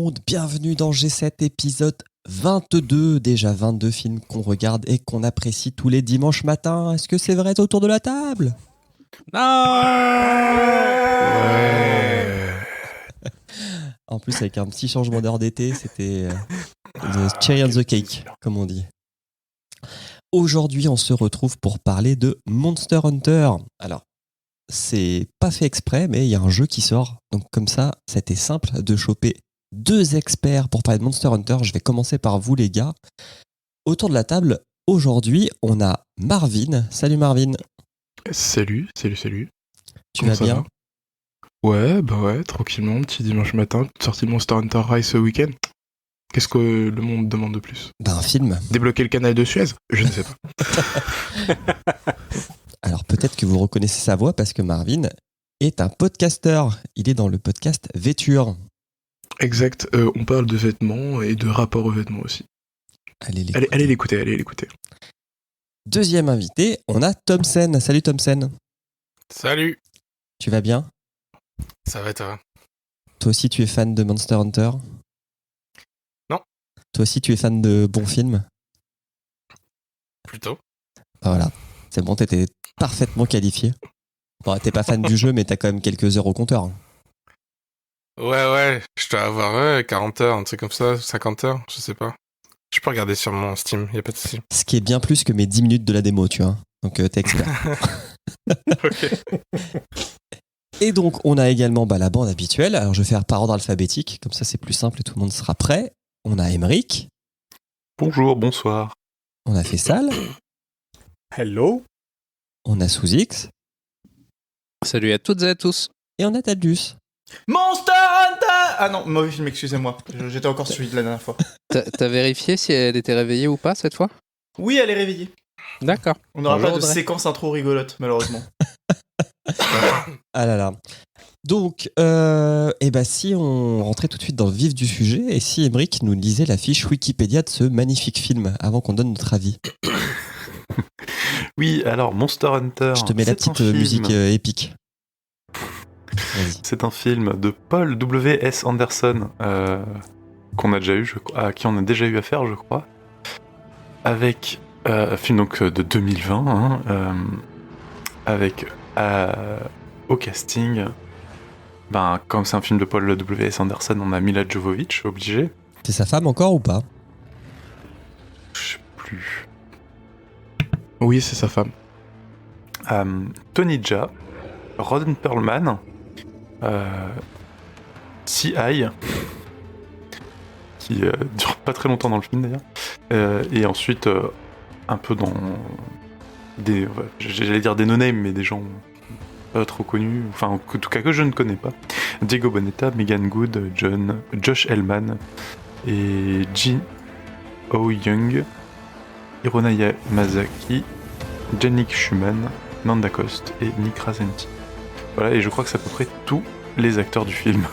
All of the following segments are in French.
monde, bienvenue dans G7 épisode 22, déjà 22 films qu'on regarde et qu'on apprécie tous les dimanches matins. Est-ce que c'est vrai autour de la table? Ouais. En plus avec un petit changement d'heure d'été, c'était the cherry on the cake, comme on dit. Aujourd'hui, on se retrouve pour parler de Monster Hunter. Alors, c'est pas fait exprès, mais il y a un jeu qui sort. Donc comme ça, c'était simple de choper deux experts pour parler de Monster Hunter. Je vais commencer par vous les gars. Autour de la table, aujourd'hui, on a Marvin. Salut Marvin. Salut. Tu Comment vas ça bien? va Ouais, tranquillement, petit dimanche matin, sortie de Monster Hunter Rise ce week-end. Qu'est-ce que le monde demande de plus? Un film. Débloquer le canal de Suez? Je ne sais pas. Alors peut-être que vous reconnaissez sa voix parce que Marvin est un podcasteur. Il est dans le podcast Vêture. Exact, on parle de vêtements et de rapport aux vêtements aussi. Allez l'écouter. Deuxième invité, on a Thomsen. Salut Thomsen. Salut, Tu vas bien? ça va toi? Toi aussi tu es fan de Monster Hunter? Non. Toi aussi tu es fan de bons films? Plutôt. Voilà, c'est bon, t'étais parfaitement qualifié. Bon, t'es pas fan du jeu, mais t'as quand même quelques heures au compteur. Ouais, je dois avoir 40 heures, un truc comme ça, 50 heures, je sais pas. Je peux regarder sur mon Steam, y a pas de souci. Ce qui est bien plus que mes 10 minutes de la démo, tu vois. Donc t'es expert. Ok. Et donc on a également la bande habituelle. Alors je vais faire par ordre alphabétique, comme ça c'est plus simple et tout le monde sera prêt. On a Emeric, Bonjour, bonsoir. on a Fessal, Hello. on a Sous-X Salut à toutes et à tous. et on a Tadjus. Monster Hunter. Ah non, mauvais film, excusez-moi. J'étais encore celui de la dernière fois. T'as vérifié si elle était réveillée ou pas cette fois? Oui, elle est réveillée. D'accord. On n'aura pas Bonjour, de Audrey. séquence intro rigolote, malheureusement. Ah là là. Donc, si on rentrait tout de suite dans le vif du sujet et si Emeric nous lisait la fiche Wikipédia de ce magnifique film avant qu'on donne notre avis. Oui, alors Monster Hunter. Je te mets la c'est un petite film- musique épique. Vas-y. C'est un film de Paul W.S. Anderson qu'on a déjà eu, à qui on a déjà eu affaire, je crois. Avec un film donc de 2020, avec au casting. Comme c'est un film de Paul W.S. Anderson, on a Mila Jovovich, obligé. C'est sa femme encore ou pas? Je sais plus. Oui, c'est sa femme. Tony Jaa, Ron Perlman, C.I., qui dure pas très longtemps dans le film d'ailleurs, et ensuite un peu dans des, j'allais dire des no-names, mais des gens pas trop connus, enfin en tout cas que je ne connais pas. Diego Boneta, Megan Good, Josh Hellman et Jin Oh Young, Hirona Yamazaki, Yannick Schumann, Nanda Coste et Nick Rasenti. Voilà, et je crois que c'est à peu près tous les acteurs du film.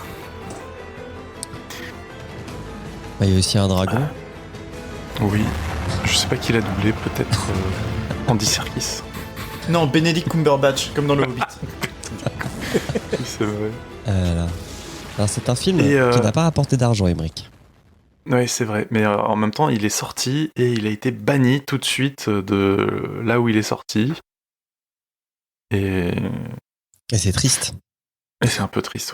Il y a aussi un dragon. Oui, je sais pas qui l'a doublé, peut-être Andy Serkis. Non, Benedict Cumberbatch, comme dans le Hobbit. Oui, c'est vrai. Là. Alors c'est un film Et, qui n'a pas rapporté d'argent, Emeric. Oui, c'est vrai, mais en même temps, il est sorti et il a été banni tout de suite de là où il est sorti. Et Et c'est triste. c'est un peu triste.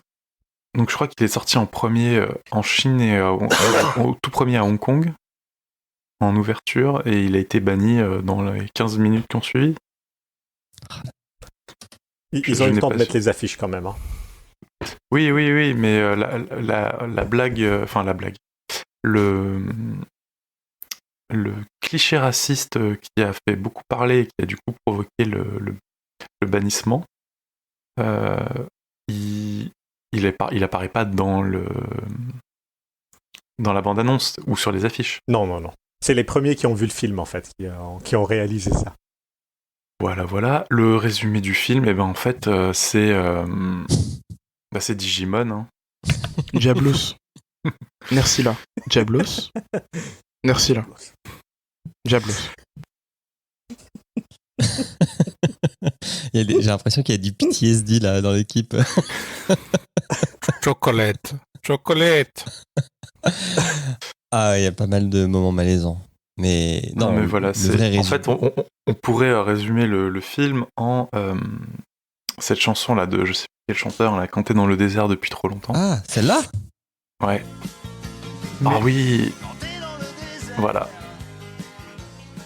Donc je crois qu'il est sorti en premier en Chine et au tout premier à Hong Kong, en ouverture, et il a été banni dans les 15 minutes qui ont suivi. Ils ont eu n'ai le temps pas de mettre su. les affiches quand même. Hein. Oui, mais la blague, la blague, le cliché raciste qui a fait beaucoup parler et qui a du coup provoqué le bannissement, il apparaît pas dans la bande-annonce ou sur les affiches. Non. C'est les premiers qui ont vu le film, en fait, qui ont réalisé ça. Voilà. Le résumé du film, en fait, c'est Digimon. Hein. Diablos. Merci là. Diablos. Merci là. Diablos. J'ai l'impression qu'il y a du PTSD là dans l'équipe. Chocolate. Chocolate. Ah, il y a pas mal de moments malaisants. Mais non, mais voilà, le vrai en résumé. fait, on pourrait résumer le film en cette chanson-là de je sais plus quel chanteur, là, Canté dans le désert depuis trop longtemps. Ah, celle-là. Ouais. Mais- Ah oui. Voilà.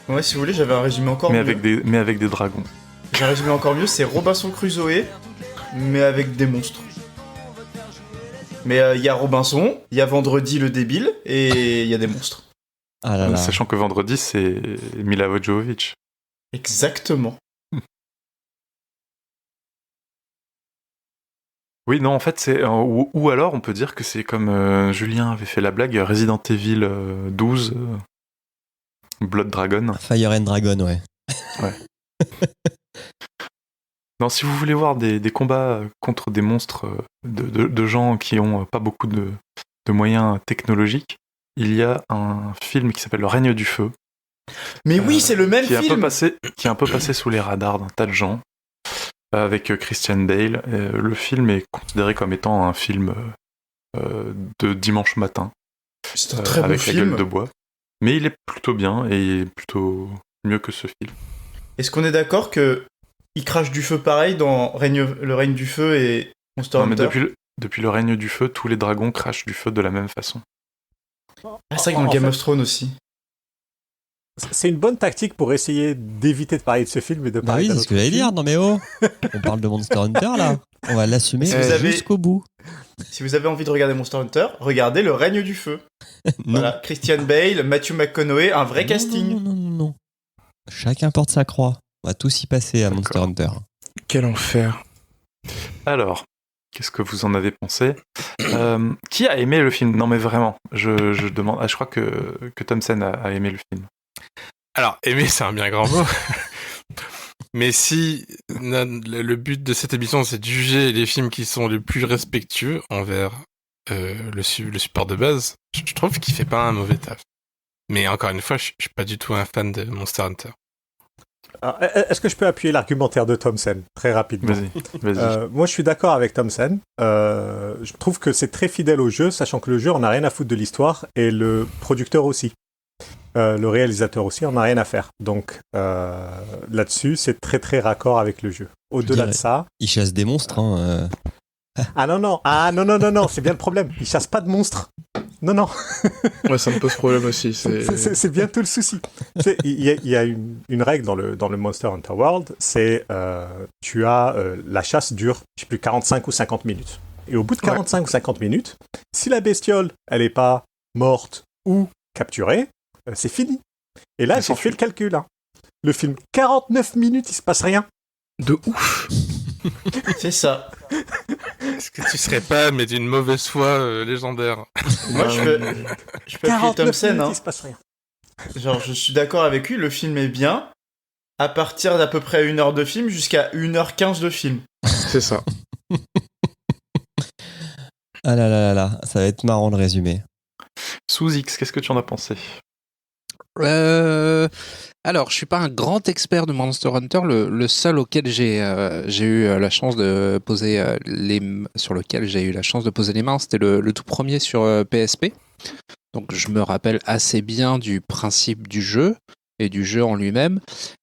Ouais, si vous voulez, j'avais un résumé encore Mais mieux. avec des dragons. J'ai un résumé encore mieux, c'est Robinson Crusoe, mais avec des monstres. Mais il y a Robinson, il y a Vendredi le débile, et il y a des monstres. Ah là là. Sachant que vendredi, c'est Mila Jovovich. Exactement. Oui, non, en fait, c'est ou alors on peut dire que c'est comme Julien avait fait la blague Resident Evil 12 Blood Dragon. Fire and Dragon, ouais. Non, si vous voulez voir des combats contre des monstres de gens qui ont pas beaucoup de moyens technologiques, il y a un film qui s'appelle Le Règne du Feu. Mais oui, c'est le même qui est film. qui est un peu passé sous les radars d'un tas de gens, avec Christian Bale. Le film est considéré comme étant un film de dimanche matin, C'est un très bon avec la film. gueule de bois. Mais il est plutôt bien et il est plutôt mieux que ce film. Est-ce qu'on est d'accord que il crache du feu pareil dans le règne du feu et Monster Non, mais Hunter? depuis le règne du feu, tous les dragons crachent du feu de la même façon. Ah, c'est vrai que dans le En Game fait- of Thrones aussi. C'est une bonne tactique pour essayer d'éviter de parler de ce film et de Bah parler oui, d'un c'est ce que autre j'allais film. dire. Non mais oh, on parle de Monster Hunter là. On va l'assumer Si vous avez- jusqu'au bout. Si vous avez envie de regarder Monster Hunter, regardez le règne du feu. Non. Voilà, Christian Bale, Matthew McConaughey, un vrai Non, casting. Non, non, non, non. Chacun porte sa croix. On va tous y passer à Monster D'accord. Hunter. Quel enfer. Alors, qu'est-ce que vous en avez pensé Qui a aimé le film? Non mais vraiment, je demande. Ah, je crois que Thompson a aimé le film. Alors, aimer, c'est un bien grand mot. Mais si le but de cette émission, c'est de juger les films qui sont les plus respectueux envers le support de base, je trouve qu'il fait pas un mauvais taf. Mais encore une fois, je suis pas du tout un fan de Monster Hunter. Alors, est-ce que je peux appuyer l'argumentaire de Thompson très rapidement? Vas-y. Moi, je suis d'accord avec Thompson. Je trouve que c'est très fidèle au jeu, sachant que le jeu, on n'a rien à foutre de l'histoire, et le producteur aussi. Le réalisateur aussi, on n'a rien à faire. Donc, là-dessus, c'est très très raccord avec le jeu. Au-delà de dirais- ça... Ils chassent des monstres. Hein, Ah non, non, c'est bien le problème. Ils chassent pas de monstres. Non. Ouais, ça me pose problème aussi. C'est bien tout le souci. Il y a une règle dans le Monster Hunter World, c'est tu as la chasse dure, je sais plus, 45 ou 50 minutes. Et au bout de 45 ou 50 minutes, si la bestiole, elle est pas morte ou capturée, c'est fini. Et là, Elle j'ai s'enfuit. fait le calcul. Hein. Le film, 49 minutes, il se passe rien. De ouf. C'est ça. Est-ce que tu serais pas, mais d'une mauvaise foi légendaire? Moi, je peux appuyer 49 Thompson. minutes, Hein. il se passe rien. Genre, je suis d'accord avec lui, le film est bien. À partir d'à peu près 1 heure de film jusqu'à 1h15 de film. C'est ça. Ah là là là là, ça va être marrant le résumé. Sous X, qu'est-ce que tu en as pensé? Alors, je suis pas un grand expert de Monster Hunter. Le seul auquel j'ai eu la chance de poser sur lequel j'ai eu la chance de poser les mains, c'était le tout premier sur PSP. Donc, je me rappelle assez bien du principe du jeu et du jeu en lui-même.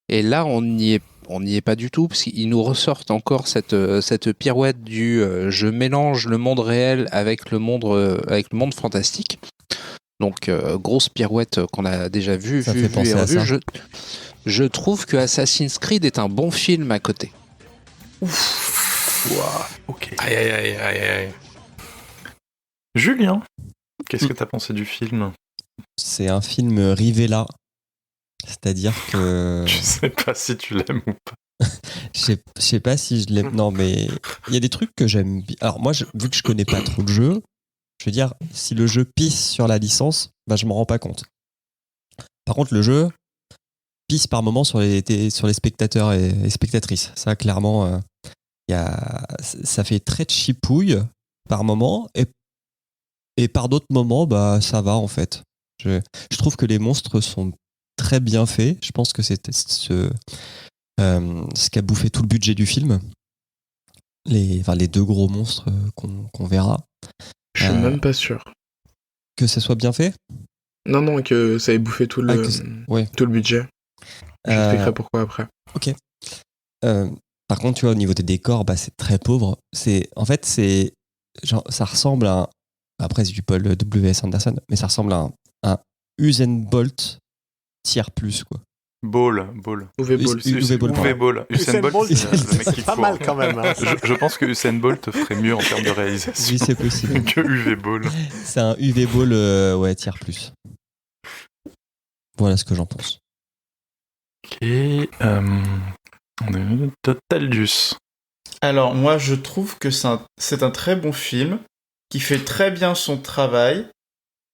Et là, on n'y est pas du tout, parce qu'ils nous ressortent encore cette pirouette du je mélange le monde réel avec le monde fantastique. Donc, grosse pirouette qu'on a déjà vue Ça fait penser et à revue. ça. Je trouve que Assassin's Creed est un bon film à côté. Ok. Aïe aïe aïe aïe aïe. Julien, qu'est-ce que t'as pensé du film? C'est un film Rivella. C'est-à-dire que... Je sais pas si tu l'aimes ou pas. Je sais pas si je l'aime. Non, mais il y a des trucs que j'aime bien. Alors, moi, vu que je connais pas trop le jeu, je veux dire, si le jeu pisse sur la licence, bah, je m'en rends pas compte. Par contre, le jeu pisse par moments sur les spectateurs et spectatrices. Ça, clairement, ça fait très chipouille par moment, et par d'autres moments, bah, ça va en fait. Je trouve que les monstres sont très bien faits. Je pense que c'est ce qui a bouffé tout le budget du film. Les deux gros monstres qu'on verra. Je suis même pas sûr. Que ça soit bien fait. Non, que ça ait bouffé tout le, Ouais. tout le budget. J'expliquerai pourquoi après. Ok. Par contre, tu vois, au niveau des décors, c'est très pauvre. C'est genre, ça ressemble à après c'est du Paul W.S. Anderson, mais ça ressemble à un Usain Bolt tiers plus quoi. Ball. Uwe Boll. Uwe Boll. Uwe Boll. Usain Bolt, c'est le mec c'est qu'il pas faut. mal quand même. Hein. Je pense que Usain Bolt ferait mieux en termes de réalisation Oui, c'est possible. que Uwe Boll. C'est un UV Ball tiers plus. Voilà ce que j'en pense. Et on a une Totaldus. Alors, moi, je trouve que c'est un très bon film qui fait très bien son travail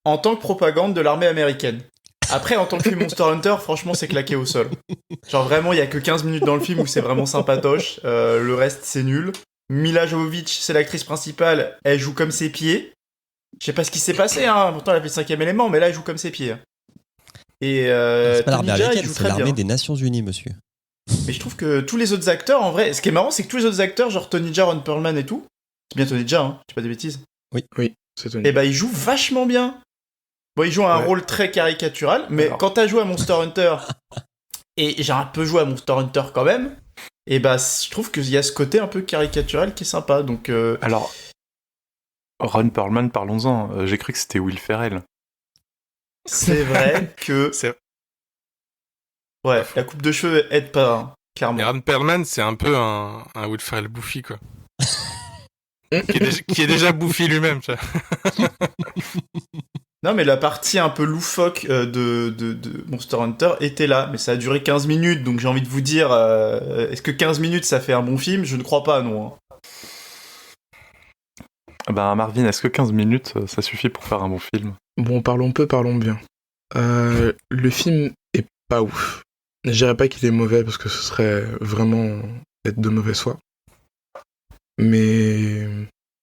en tant que propagande de l'armée américaine. Après, en tant que film Monster Hunter, franchement, c'est claqué au sol. Genre, vraiment, il y a que 15 minutes dans le film où c'est vraiment sympatoche. Le reste, c'est nul. Mila Jovovich, c'est l'actrice principale. Elle joue comme ses pieds. Je sais pas ce qui s'est passé, hein. Pourtant, elle a fait le 5e élément, mais là, elle joue comme ses pieds. Et C'est pas l'armée Tony Jaa, il américaine, joue c'est très l'armée bien. des Nations Unies, monsieur. Mais je trouve que tous les autres acteurs, en vrai, ce qui est marrant, c'est que tous les autres acteurs, genre Tony Jaa, Ron Perlman et tout, c'est bien Tony Jaa, hein, je dis pas des bêtises. Oui, c'est Tony. Et ils jouent vachement bien. Bon, ils jouent un rôle très caricatural, mais Alors. quand t'as joué à Monster Hunter, et j'ai un peu joué à Monster Hunter quand même, et je trouve qu'il y a ce côté un peu caricatural qui est sympa, donc... Alors, Ron Perlman, parlons-en. J'ai cru que c'était Will Ferrell. C'est vrai que... Ouais, la coupe de cheveux aide pas, hein, Mais clairement. Ron Perlman, c'est un peu un Will Ferrell bouffi, quoi. qui est déjà bouffi lui-même, tu vois. Non, mais la partie un peu loufoque de Monster Hunter était là, mais ça a duré 15 minutes, donc j'ai envie de vous dire, est-ce que 15 minutes ça fait un bon film ? Je ne crois pas, non. Hein. Marvin, est-ce que 15 minutes, ça suffit pour faire un bon film ? Bon, parlons peu, parlons bien. Le film est pas ouf. Je dirais pas qu'il est mauvais parce que ce serait vraiment être de mauvaise foi. Mais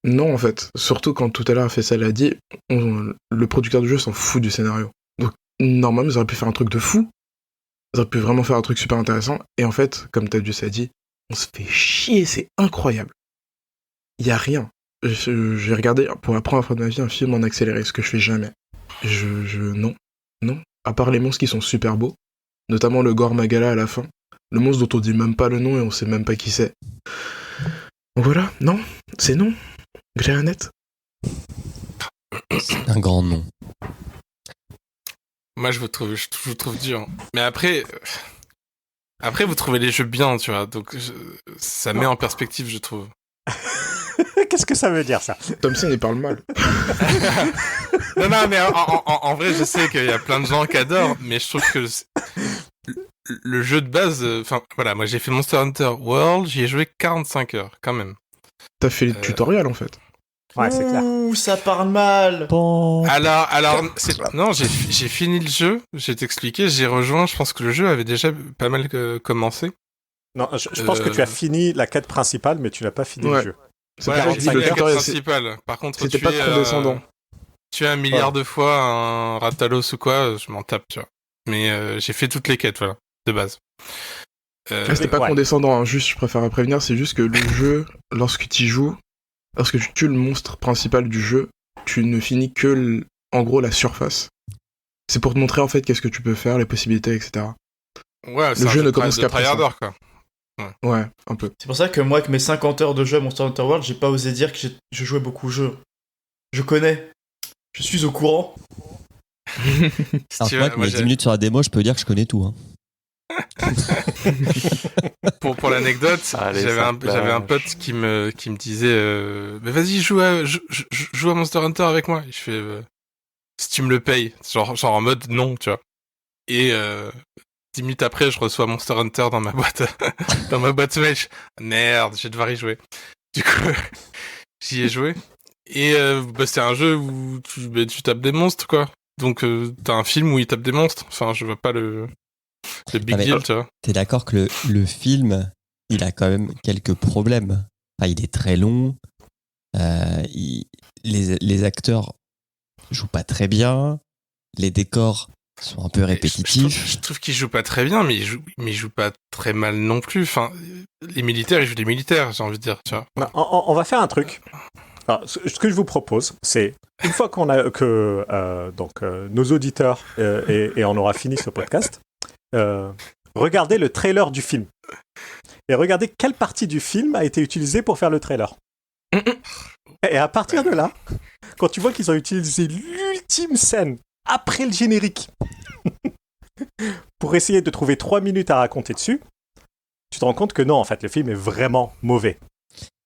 non, en fait. Surtout quand tout à l'heure Faisal a dit, le producteur du jeu s'en fout du scénario. Donc normalement, ils auraient pu faire un truc de fou. Ils auraient pu vraiment faire un truc super intéressant. Et en fait, comme Tadius a dit, on se fait chier, c'est incroyable. Il y a rien. J'ai regardé pour la première fois de ma vie un film en accéléré, ce que je fais jamais. Non. À part les monstres qui sont super beaux, notamment le Gore Magala à la fin, le monstre dont on dit même pas le nom et on sait même pas qui c'est. Donc voilà, non, c'est non. Gréanet. C'est un grand nom. Moi, je vous trouve dur. Mais après, vous trouvez les jeux bien, tu vois. Donc, ça met en perspective, je trouve. Qu'est-ce que ça veut dire, ça ? Thompson, il parle mal. Non, mais en vrai, je sais qu'il y a plein de gens qui adorent, mais je trouve que le jeu de base... Enfin, voilà, moi, j'ai fait Monster Hunter World, j'y ai joué 45 heures, quand même. T'as fait le tutoriel, en fait. Ouais, c'est clair. Ouh, ça parle mal. Bon. Alors, non, j'ai fini le jeu, j'ai t'expliqué, j'ai rejoint, je pense que le jeu avait déjà pas mal commencé. Non, je pense que tu as fini la quête principale, mais tu n'as pas fini le jeu. C'est Ouais, pour ça j'ai que je dis, fini le la quête tutoriel, principale. Par contre, c'était pas condescendant. Tu as un milliard de fois un Ratalos ou quoi, je m'en tape, tu vois. Mais j'ai fait toutes les quêtes, voilà, de base. C'était pas condescendant, hein, juste, je préfère prévenir, c'est juste que le jeu, lorsque tu joues, lorsque tu tues le monstre principal du jeu, tu ne finis que, en gros, la surface. C'est pour te montrer, en fait, qu'est-ce que tu peux faire, les possibilités, etc. Ouais, Le jeu ne commence qu'après ça. tryharder, quoi. Ouais, un peu. C'est pour ça que moi, avec mes 50 heures de jeu à Monster Hunter World, j'ai pas osé dire que je jouais beaucoup au jeu. Je connais. Je suis au courant. Alors, moi, mes 10 minutes sur la démo, je peux dire que je connais tout. Hein. Pour l'anecdote, Allez, j'avais un pote qui me disait mais vas-y joue à Monster Hunter avec moi. Et je fais si tu me le payes, genre en mode non, tu vois. Et 10 minutes après, je reçois Monster Hunter dans ma boîte dans ma boîte mail. Merde, je vais devoir y jouer. Du coup, j'y ai joué. Et c'est un jeu où tu tapes des monstres, quoi. Donc t'as un film où il tape des monstres. Enfin, je vois pas le big deal, tu vois. T'es d'accord que le film, il a quand même quelques problèmes. Enfin, il est très long. Les acteurs jouent pas très bien. Les décors sont un peu répétitifs. Je trouve qu'ils jouent pas très bien, mais ils jouent pas très mal non plus. Enfin, les militaires, ils jouent des militaires, j'ai envie de dire, tu vois. On va faire un truc. Alors, ce que je vous propose, c'est une fois qu'on a que nos auditeurs et on aura fini ce podcast, regardez le trailer du film et regardez quelle partie du film a été utilisée pour faire le trailer. Et à partir de là, quand tu vois qu'ils ont utilisé l'ultime scène après le générique pour essayer de trouver 3 minutes à raconter dessus, tu te rends compte que non, en fait, le film est vraiment mauvais.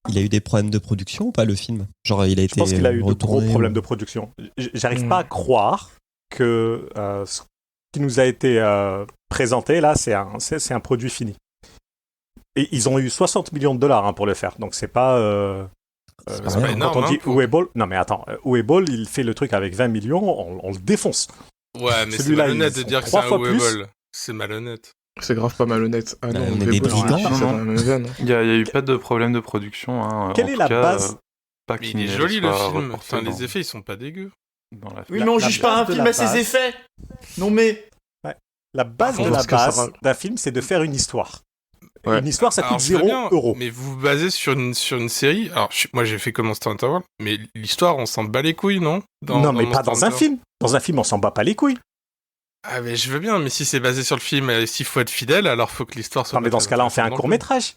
Il a eu des problèmes de production ou pas, le film? Genre, il a été Je pense qu'il a eu de gros retourné problèmes de production. J'arrive pas à croire que ce qui nous a été présenté, là, c'est un produit fini. Et ils ont eu 60 millions de dollars pour le faire, donc c'est pas... pas quand énorme, on dit pour- Uwe non mais attends, Uwe Boll, il fait le truc avec 20 millions, on le défonce. Ouais, mais c'est Celui-là, malhonnête ils de dire sont que c'est 3 un fois Uwe plus. Boll. C'est malhonnête. C'est grave pas malhonnête. Ah non, on est Uwe des Boll, brigands. c'est dans la même veine. Il y a eu pas de problème de production. Hein. Quelle En est tout la cas, base pas Mais qu'il il est ne joli le soit film. reporté Enfin, dans- les effets, ils sont pas dégueux. dans la- Oui, mais on La juge pas un base de film la à ses base. effets. Non mais... La base Par de contre, la est-ce que ça base va- d'un film, c'est de faire une histoire. Ouais. Une histoire, ça Alors, coûte je veux 0 bien, euros. Mais vous vous basez sur une série. Alors, moi, j'ai fait comme Monster Hunter World, mais l'histoire, on s'en bat les couilles, non? Non, mais pas Monster dans un Hunter. film. Dans un film, on s'en bat pas les couilles. Ah, mais je veux bien, mais si c'est basé sur le film, s'il faut être fidèle, alors faut que l'histoire soit. Non, mais pas dans ce très cas-là, on fait un intéressante non court-métrage.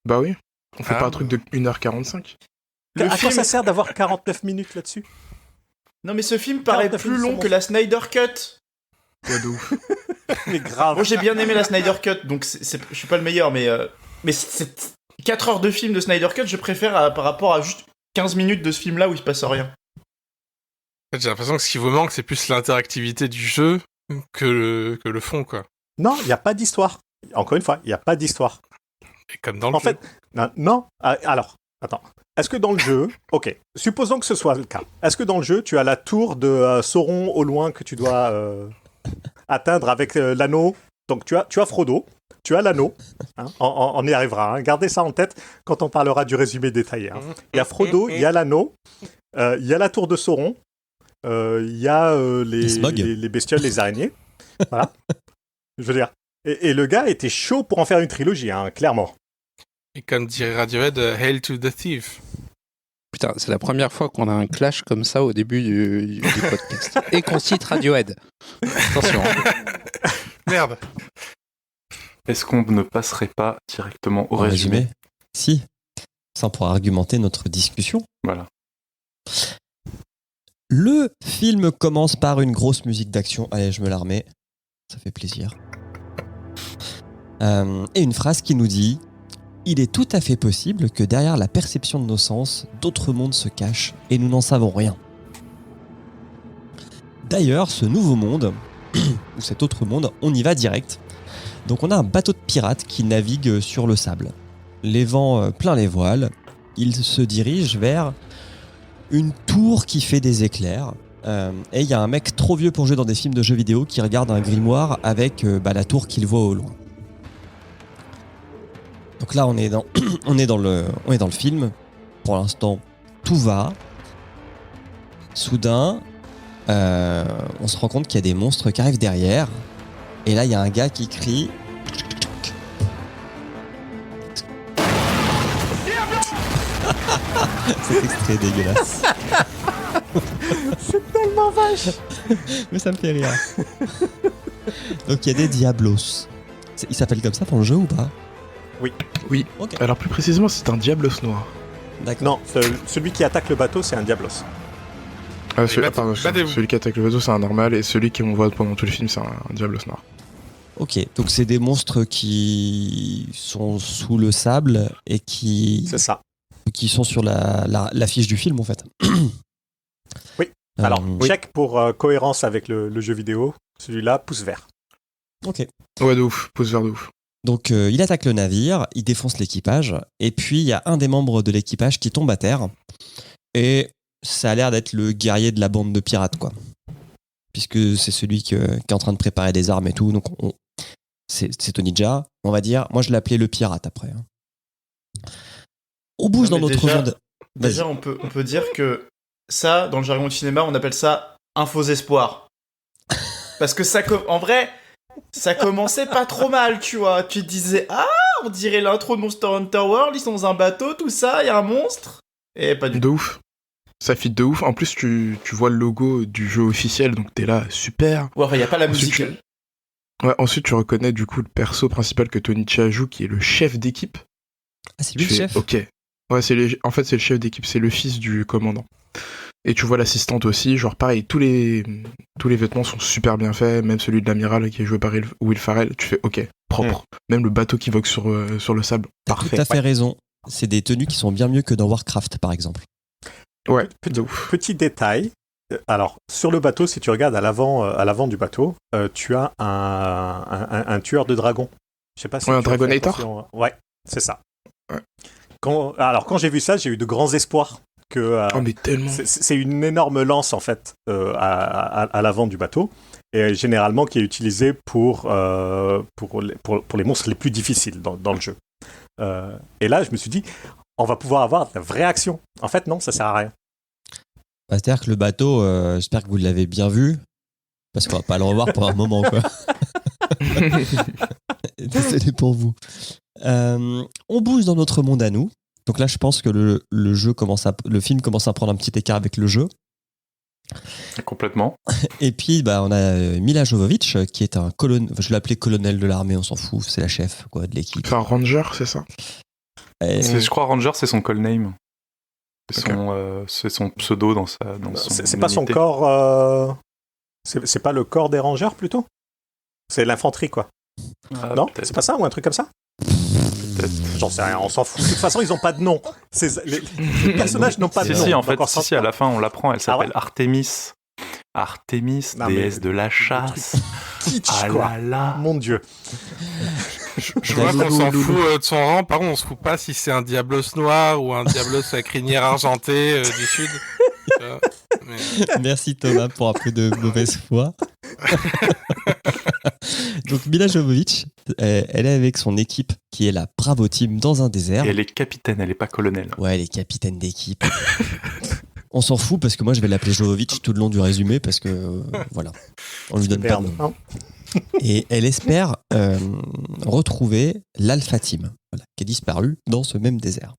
Bah oui. On fait Ah. pas un truc de 1h45. Le À quoi film... ça sert d'avoir 49 minutes là-dessus? Non mais ce film paraît 49 plus minutes long sur que la Snyder Cut. Ouais, de ouf. Mais grave. Moi j'ai bien aimé la Snyder Cut, donc je suis pas le meilleur, mais c'est 4 heures de film de Snyder Cut, je préfère par rapport à juste 15 minutes de ce film-là où il se passe rien. En fait, j'ai l'impression que ce qui vous manque, c'est plus l'interactivité du jeu que le fond, quoi. Non, il n'y a pas d'histoire. Encore une fois, il n'y a pas d'histoire. Et comme dans le En jeu. fait, non. Alors, attends. Est-ce que dans le jeu, ok, supposons que ce soit le cas. Est-ce que dans le jeu, tu as la tour de Sauron au loin que tu dois atteindre avec l'anneau? Donc tu as Frodo, tu as l'anneau. Hein, on y arrivera. Hein. Gardez ça en tête quand on parlera du résumé détaillé. Hein. Il y a Frodo, il y a l'anneau, il y a la tour de Sauron, il y a les bestioles, les araignées. Voilà. Je veux dire. Et le gars était chaud pour en faire une trilogie, hein, clairement. Et comme dirait Radiohead, Hail to the Thief. Putain, c'est la première fois qu'on a un clash comme ça au début du podcast. Et qu'on cite Radiohead. Attention. Merde. Est-ce qu'on ne passerait pas directement au En résumé? Si. Ça, on pourra argumenter notre discussion. Voilà. Le film commence par une grosse musique d'action. Allez, je me la remets. Ça fait plaisir. Et une phrase qui nous dit: il est tout à fait possible que derrière la perception de nos sens, d'autres mondes se cachent et nous n'en savons rien. D'ailleurs, ce nouveau monde, ou cet autre monde, on y va direct. Donc on a un bateau de pirates qui navigue sur le sable. Les vents plein les voiles. Il se dirige vers une tour qui fait des éclairs. Et il y a un mec trop vieux pour jouer dans des films de jeux vidéo qui regarde un grimoire avec la tour qu'il voit au loin. Donc là, on est dans le film. Pour l'instant, tout va. Soudain, on se rend compte qu'il y a des monstres qui arrivent derrière. Et là, il y a un gars qui crie. Cet extrait est dégueulasse. C'est tellement vache. Mais ça me fait rire. Donc il y a des Diablos. Ils s'appellent comme ça pour le jeu ou pas? Oui. Ok. Alors plus précisément, c'est un Diablos noir. D'accord. Non, celui qui attaque le bateau, c'est un Diablos. Pardon, battez-vous. celui qui attaque le bateau, c'est un normal, et celui qu'on voit pendant tout le film, c'est un Diablos noir. Ok, donc c'est des monstres qui sont sous le sable et qui C'est ça. sont sur la fiche du film en fait. Oui. Alors, oui. check pour cohérence avec le jeu vidéo. Celui-là, pouce vert. Ok. Ouais, de ouf, pouce vert de ouf. Donc il attaque le navire, il défonce l'équipage, et puis il y a un des membres de l'équipage qui tombe à terre, et ça a l'air d'être le guerrier de la bande de pirates, quoi. Puisque c'est celui qui est en train de préparer des armes et tout, donc c'est Tony Jaa, on va dire. Moi je l'appelais le pirate après. Hein. On bouge Non, dans mais notre déjà- monde. Vas-y. Déjà, on peut dire que ça, dans le jargon du cinéma, on appelle ça un faux espoir. Parce que en vrai, ça commençait pas trop mal, tu vois. Tu te disais, ah, on dirait l'intro de Monster Hunter World, ils sont dans un bateau, tout ça, il y a un monstre. Et pas du tout. De ouf. Ça fit de ouf. En plus, tu vois le logo du jeu officiel, donc t'es là, super. Ouais, enfin, y a pas la Ensuite, musique. ensuite, tu reconnais du coup le perso principal que Tony Chia joue, qui est le chef d'équipe. Ah, c'est lui Tu le fais, chef. ok. Ouais, en fait, c'est le chef d'équipe, c'est le fils du commandant. Et tu vois l'assistante aussi, genre pareil, tous les vêtements sont super bien faits, même celui de l'amiral qui est joué par Will Ferrell, tu fais ok, propre. Même le bateau qui vogue sur le sable, T'as parfait. tout à fait raison. C'est des tenues qui sont bien mieux que dans Warcraft, par exemple. Ouais, de ouf. Petit détail. Alors, sur le bateau, si tu regardes à l'avant du bateau, tu as un tueur de dragons. Je sais pas si Ouais, un tu as fait Dragonator. attention. Ouais, c'est ça. Ouais. Quand j'ai vu ça, j'ai eu de grands espoirs que Oh, mais tellement. c'est une énorme lance en fait à l'avant du bateau et généralement qui est utilisée pour les monstres les plus difficiles dans le jeu. Et là, je me suis dit, on va pouvoir avoir de la vraie action. En fait, non, ça sert à rien. Bah, c'est-à-dire que le bateau, j'espère que vous l'avez bien vu, parce qu'on va pas le revoir pour un moment, quoi. Désolé pour vous. On bouge dans notre monde à nous. Donc là, je pense que le film commence à prendre un petit écart avec le jeu. Complètement. Et puis, bah, on a Mila Jovovich, qui est un colonel. Je vais l'appeler colonel de l'armée, on s'en fout. C'est la chef, quoi, de l'équipe. C'est un ranger, c'est ça? Je crois Ranger, c'est son call name. C'est son pseudo dans son C'est pas son unité. corps. C'est pas le corps des rangers plutôt. C'est l'infanterie quoi. Ah, Non, peut-être. c'est pas ça ou un truc comme ça. J'en sais rien, on s'en fout. De toute façon, ils ont pas de nom. Les personnages n'ont pas de nom. Si, en fait, Donc on s'en si, à la fin, on l'apprend, elle s'appelle ouais Artemis. Artemis, Non, mais déesse de la chasse. kitsch, Ah quoi. là là. Mon Dieu. Je vois qu'on s'en fout de son rang. Par contre, on se fout pas si c'est un Diablos noir ou un Diablos à crinière argentée du sud. Mais... Merci Thomas pour un peu de mauvaise foi. Donc Mila Jovovich, elle est avec son équipe qui est la Bravo Team dans un désert. Et elle est capitaine, elle est pas colonel. Ouais, elle est capitaine d'équipe. On s'en fout parce que moi je vais l'appeler Jovovich tout le long du résumé parce que voilà, on lui donne pas de Merde. nom. Et elle espère retrouver l'Alpha Team, voilà, qui est disparu dans ce même désert.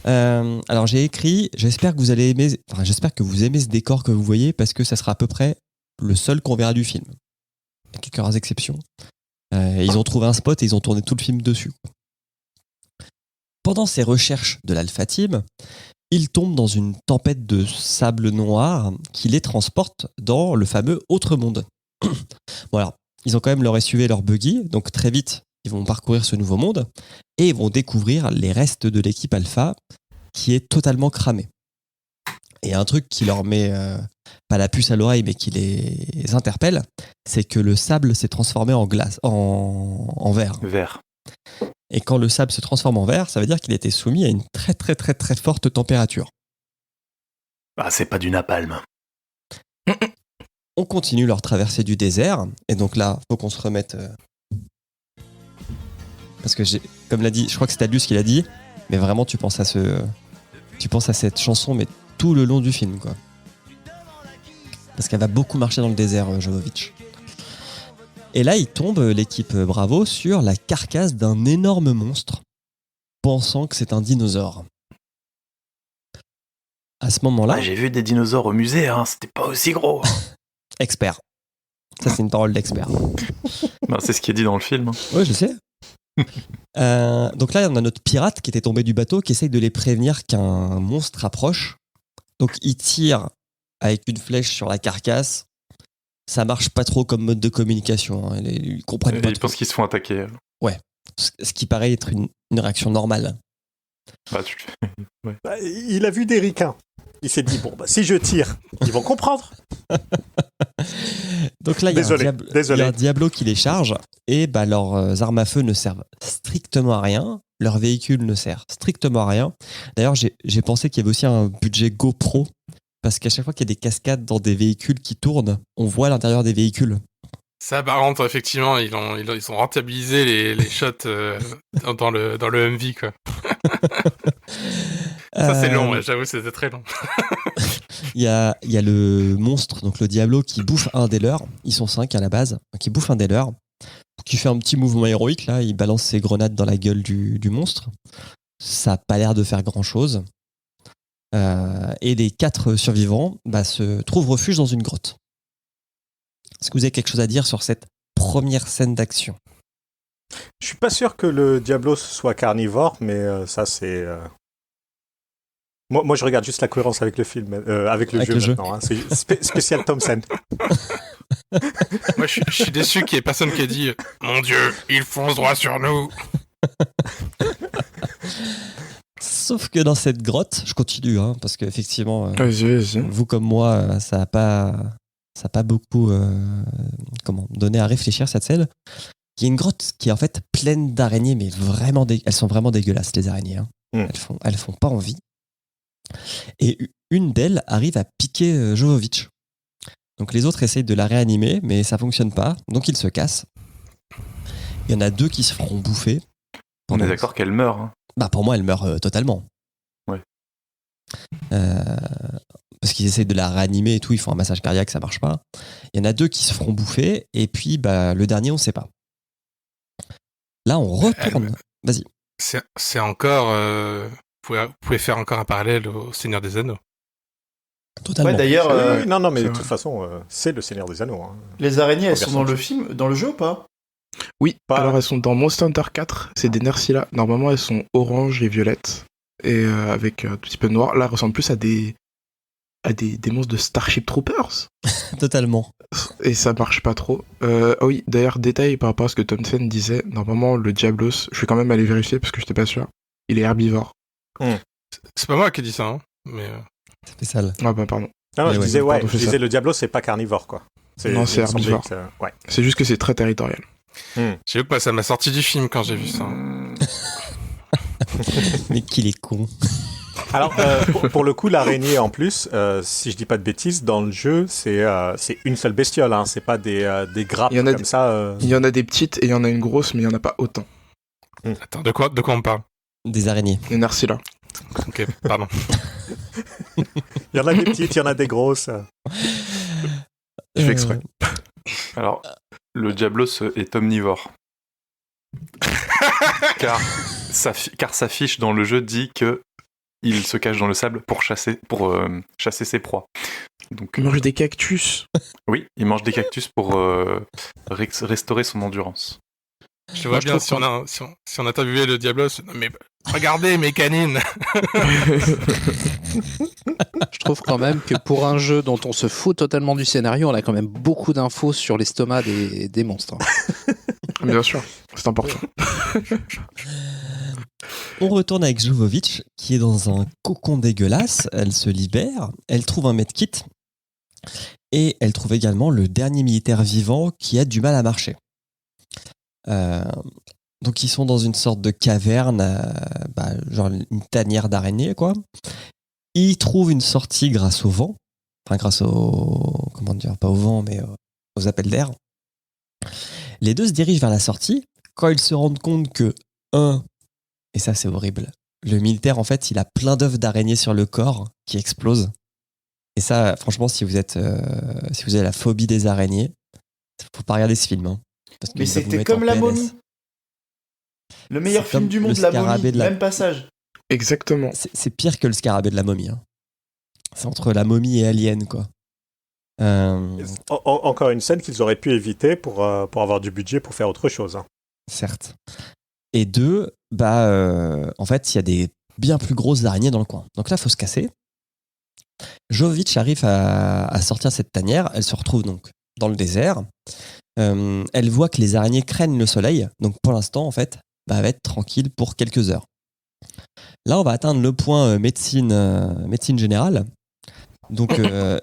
Alors j'ai écrit, j'espère que vous aimez ce décor que vous voyez parce que ça sera à peu près le seul qu'on verra du film. Il y a quelques rares exceptions. Ils ont trouvé un spot et ils ont tourné tout le film dessus. Pendant ces recherches de l'Alpha Team, ils tombent dans une tempête de sable noir qui les transporte dans le fameux autre monde. Voilà, ils ont quand même leur SUV et leur buggy, donc très vite ils vont parcourir ce nouveau monde et ils vont découvrir les restes de l'équipe Alpha qui est totalement cramée. Et un truc qui leur met pas la puce à l'oreille mais qui les interpelle, c'est que le sable s'est transformé en glace, en verre. Vert. Et quand le sable se transforme en verre, ça veut dire qu'il était soumis à une très très très très forte température. Ah, c'est pas du napalm. On continue leur traversée du désert. Et donc là, faut qu'on se remette... Parce que comme l'a dit, je crois que c'est Tadius qui l'a dit, mais vraiment tu penses à cette chanson, mais tout le long du film, quoi. Parce qu'elle va beaucoup marcher dans le désert, Jovovich. Et là, il tombe, l'équipe Bravo, sur la carcasse d'un énorme monstre, pensant que c'est un dinosaure. À ce moment-là... Ah, j'ai vu des dinosaures au musée, hein, c'était pas aussi gros. Expert. Ça, c'est une parole d'expert. Ben, c'est ce qui est dit dans le film. Ouais, je sais. Donc là, on a notre pirate qui était tombé du bateau qui essaye de les prévenir qu'un monstre approche. Donc il tire avec une flèche sur la carcasse. Ça marche pas trop comme mode de communication. Hein. Ils comprennent pas Ils trop. pensent qu'ils se font attaquer. Ce qui paraît être une réaction normale. Bah, Bah, il a vu des ricains. Il s'est dit, bon, bah, si je tire, ils vont comprendre. Donc là, il y a un Diablo qui les charge et bah, leurs armes à feu ne servent strictement à rien. Leur véhicule ne sert strictement à rien. D'ailleurs, j'ai pensé qu'il y avait aussi un budget GoPro parce qu'à chaque fois qu'il y a des cascades dans des véhicules qui tournent, on voit l'intérieur des véhicules. Ça, par contre, effectivement, ils ont rentabilisé les shots dans le MV, quoi. Ça, c'est long, ouais, j'avoue, c'était très long. Il y a le monstre, donc le Diablo, qui bouffe un des leurs. Ils sont 5 à la base, qui bouffe un des leurs, qui fait un petit mouvement héroïque, là. Il balance ses grenades dans la gueule du monstre. Ça n'a pas l'air de faire grand-chose. Et les 4 survivants se trouvent refuge dans une grotte. Est-ce que vous avez quelque chose à dire sur cette première scène d'action? Je suis pas sûr que le Diablos soit carnivore, mais ça c'est. Moi, je regarde juste la cohérence avec le film, avec le jeu maintenant. Hein. C'est spécial Thompson. Moi, je suis déçu qu'il y ait personne qui ait dit « Mon Dieu, il fonce droit sur nous !» Sauf que dans cette grotte, je continue, hein, parce qu'effectivement, Vas-y. vous comme moi, ça n'a pas beaucoup donné à réfléchir cette scène. Il y a une grotte qui est en fait pleine d'araignées, mais vraiment, elles sont vraiment dégueulasses, les araignées. Hein. Elles font pas envie. Et une d'elles arrive à piquer Jovovich. Donc les autres essayent de la réanimer, mais ça fonctionne pas, donc ils se cassent. Il y en a 2 qui se feront bouffer. On est d'accord qu'elle meurt. Hein. Pour moi, elle meurt totalement. Ouais. Parce qu'ils essayent de la réanimer et tout, ils font un massage cardiaque, ça marche pas. Il y en a 2 qui se feront bouffer, et puis le dernier, on sait pas. Là, on retourne. Vas-y. C'est encore... Vous pouvez faire encore un parallèle au Seigneur des Anneaux. Totalement. Ouais, d'ailleurs... Non, mais de toute façon, c'est le Seigneur des Anneaux. Hein. Les araignées, elles sont dans le film, dans le jeu ou pas? Oui, alors elles sont dans Monster Hunter 4, c'est des Nerscylla. Normalement, elles sont orange et violettes, et avec un tout petit peu de noir. Là, elles ressemblent plus à des monstres de Starship Troopers. Totalement. Et ça marche pas trop. Oui, d'ailleurs, détail par rapport à ce que Thompson disait, normalement, le Diablos, je vais quand même aller vérifier parce que j'étais pas sûr, il est herbivore. C'est pas moi qui ai dit ça, hein, mais... C'est spécial. Ah bah pardon. Non, je disais, pardon, je disais le Diablos, c'est pas carnivore, quoi. Non, c'est herbivore. Ouais. C'est juste que c'est très territorial. J'ai vu que ça m'a sorti du film quand j'ai vu ça. Mais qu'il est con. Alors, pour le coup, l'araignée, en plus, si je dis pas de bêtises, dans le jeu, c'est une seule bestiole, hein. C'est pas des grappes comme ça. Il y en a des petites et il y en a une grosse, mais il y en a pas autant. Attends, de quoi on parle? Des araignées. Les Nerscylla. Ok, pardon. Il y en a des petites, il y en a des grosses. Je fais exprès. Alors, le Diablos est omnivore. car sa fiche dans le jeu dit que il se cache dans le sable pour chasser ses proies. Donc, Il mange des cactus. Oui, il mange des cactus pour restaurer son endurance. Je vois bien, si on interviewait le Diablos, mais regardez mes canines. Je trouve quand même que pour un jeu dont on se fout totalement du scénario, on a quand même beaucoup d'infos sur l'estomac des monstres. Bien sûr, c'est important. On retourne avec Jovovich, qui est dans un cocon dégueulasse. Elle se libère, elle trouve un medkit, et elle trouve également le dernier militaire vivant qui a du mal à marcher. Donc ils sont dans une sorte de caverne, genre une tanière d'araignée, quoi. Ils trouvent une sortie grâce au vent, enfin grâce au... comment dire, pas au vent, mais aux appels d'air. Les 2 se dirigent vers la sortie, quand ils se rendent compte que, et ça c'est horrible, le militaire en fait il a plein d'œufs d'araignées sur le corps qui explosent. Et ça, franchement, si vous avez la phobie des araignées, faut pas regarder ce film, hein. Mais c'était comme La Momie. Le meilleur film du monde, La Momie, même passage. Exactement. C'est pire que le scarabée de la momie. Hein. C'est entre la momie et Alien, quoi. Encore une scène qu'ils auraient pu éviter pour avoir du budget pour faire autre chose. Hein. Certes. Et 2, en fait, il y a des bien plus grosses araignées dans le coin. Donc là, il faut se casser. Jovovich arrive à sortir cette tanière. Elle se retrouve donc dans le désert. Elle voit que les araignées craignent le soleil, donc pour l'instant en fait, elle va être tranquille pour quelques heures. Là on va atteindre le point médecine générale. Donc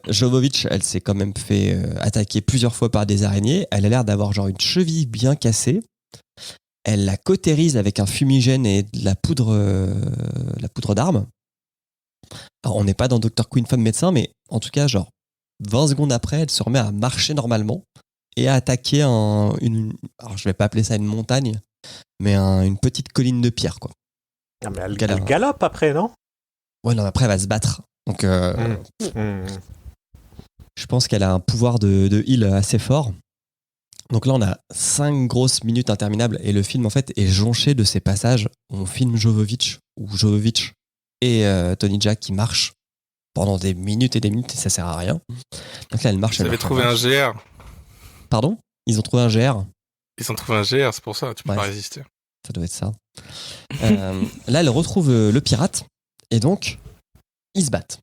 Jovovich, elle s'est quand même fait attaquer plusieurs fois par des araignées. Elle a l'air d'avoir genre une cheville bien cassée. Elle la cautérise avec un fumigène et de la poudre d'arme. Alors on n'est pas dans Dr. Queen femme médecin, mais en tout cas genre 20 secondes après, elle se remet à marcher normalement et à attaquer alors je vais pas appeler ça une montagne, mais une petite colline de pierre, quoi. Non, mais elle galope après, non? Ouais, non, après elle va se battre. Donc je pense qu'elle a un pouvoir de heal assez fort. Donc là on a 5 grosses minutes interminables et le film en fait est jonché de ces passages où on filme Jovovich et Tony Jaa qui marchent pendant des minutes et des minutes et ça sert à rien. Donc là, elle marche. Vous avez trouvé un GR. Pardon ? Ils ont trouvé un GR ? Ils ont trouvé un GR, c'est pour ça, tu peux Ouais. pas résister. Ça doit être ça. Là, elle retrouve le pirate et donc ils se battent.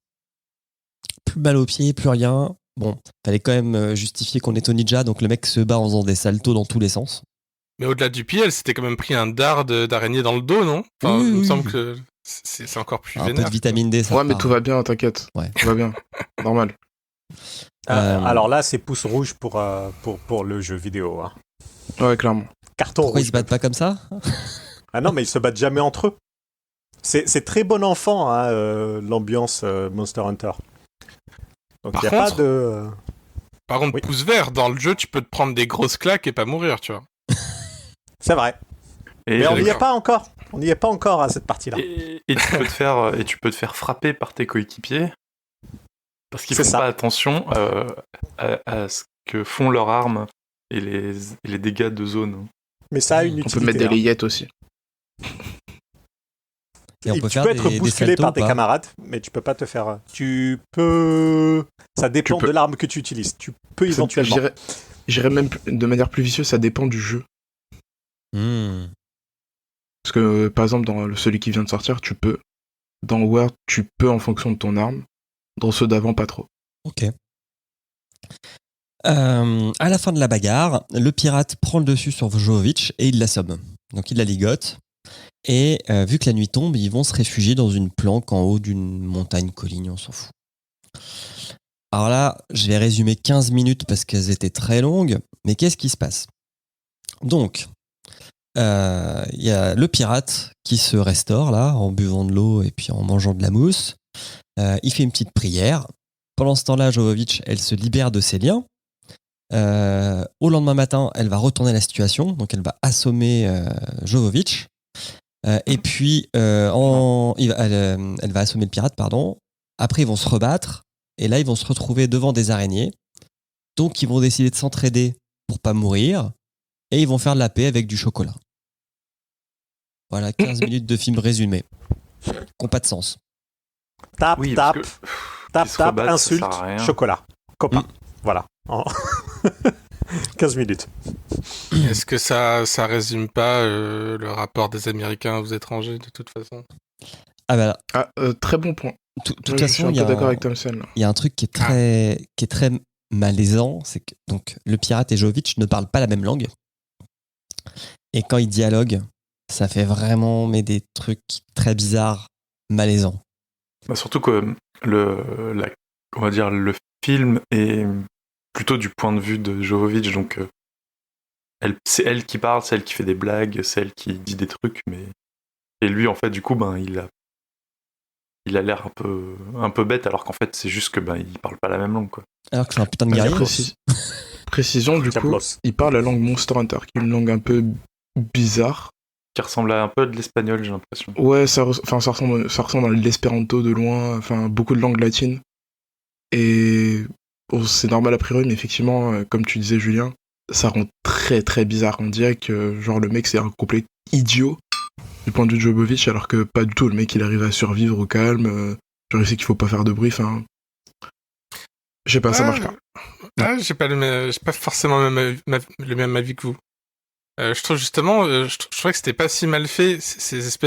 Plus mal aux pieds, plus rien. Bon, fallait quand même justifier qu'on est Tony Jaa, donc le mec se bat en faisant des saltos dans tous les sens. Mais au-delà du pied, elle s'était quand même pris un dard d'araignée dans le dos, non ? Enfin, Oui, il me oui. semble que c'est encore plus Un peu vénère. de vitamine D, ça Ouais, mais part. tout va bien, t'inquiète. Ouais. Tout va bien. Normal. Alors là, c'est pouce rouge pour le jeu vidéo. Hein. Ouais, clairement. Carton Pourquoi rouge. ils se battent pas comme ça ? Ah non, mais ils se battent jamais entre eux. C'est très bon enfant, hein, l'ambiance Monster Hunter. Donc Par il n'y a contre- pas de... Par contre, Oui. pouce vert, dans le jeu, tu peux te prendre des grosses claques et pas mourir, tu vois. C'est vrai. Et, Mais on n'y est d'accord. pas encore. On n'y est pas encore à cette partie-là. et tu peux te faire frapper par tes coéquipiers parce qu'ils C'est font ça. pas attention à ce que font leurs armes et les dégâts de zone. Mais ça a une On utilité. peut mettre des hein. layettes aussi. Et on peut tu faire peux être des bousculé saltos par ou tes pas ? camarades, mais tu peux pas te faire... Tu peux... Ça dépend Tu peux. de l'arme que tu utilises. Tu peux éventuellement. J'irais même de manière plus vicieuse, ça dépend du jeu. Parce que, par exemple, dans celui qui vient de sortir, tu peux. Dans World, tu peux en fonction de ton arme. Dans ceux d'avant, pas trop. Ok. À la fin de la bagarre, le pirate prend le dessus sur Jovovic et il l'assomme. Donc il la ligote. Et vu que la nuit tombe, ils vont se réfugier dans une planque en haut d'une montagne colline, on s'en fout. Alors là, je vais résumer 15 minutes parce qu'elles étaient très longues. Mais qu'est-ce qui se passe ? Donc, il y a le pirate qui se restaure là, en buvant de l'eau et puis en mangeant de la mousse. Il fait une petite prière. Pendant ce temps-là, Jovovic, elle se libère de ses liens. Au lendemain matin, elle va retourner la situation, donc elle va assommer Jovovic. Et puis, elle va assommer le pirate, pardon. Après, ils vont se rebattre. Et là, ils vont se retrouver devant des araignées. Donc, ils vont décider de s'entraider pour pas mourir. Et ils vont faire de la paix avec du chocolat. Voilà, 15 minutes de film résumé. Qui n'ont pas de sens. Tape, Oui, tape, parce que, tape, ils se tape, rebattent, ça insulte, sert à rien. chocolat. Copain. Voilà. En 15 minutes. Est-ce que ça résume pas le rapport des Américains aux étrangers, de toute façon ? Ah bah, Très bon point. de toute Ouais, je suis façon, un il y peu a d'accord avec Thompson. Là. il y a un truc qui est très malaisant, c'est que donc, le pirate et Jovovic ne parlent pas la même langue. Et quand ils dialoguent, ça fait vraiment des trucs très bizarres, malaisants. Bah, surtout que on va dire le film est plutôt du point de vue de Jovovic, donc c'est elle qui parle, c'est elle qui fait des blagues, c'est elle qui dit des trucs, mais et lui en fait du coup il a l'air un peu bête alors qu'en fait c'est juste que il parle pas la même langue quoi. Alors que c'est un putain de guerrier. Précision, du coup, Diablos. il parle la langue Monster Hunter, qui est une langue un peu bizarre. Qui ressemble à un peu de l'espagnol j'ai l'impression. Ouais, ça ressemble à l'espéranto de loin, enfin beaucoup de langues latines. Et bon, c'est normal a priori, mais effectivement, comme tu disais Julien, ça rend très très bizarre. On dirait que genre le mec c'est un complet idiot du point de vue de Jovovic, alors que pas du tout. Le mec il arrive à survivre au calme, genre il sait qu'il faut pas faire de bruit, enfin... Je sais pas, ça marche pas. J'ai pas forcément le même avis que vous. Je trouve justement, je trouvais que c'était pas si mal fait, ces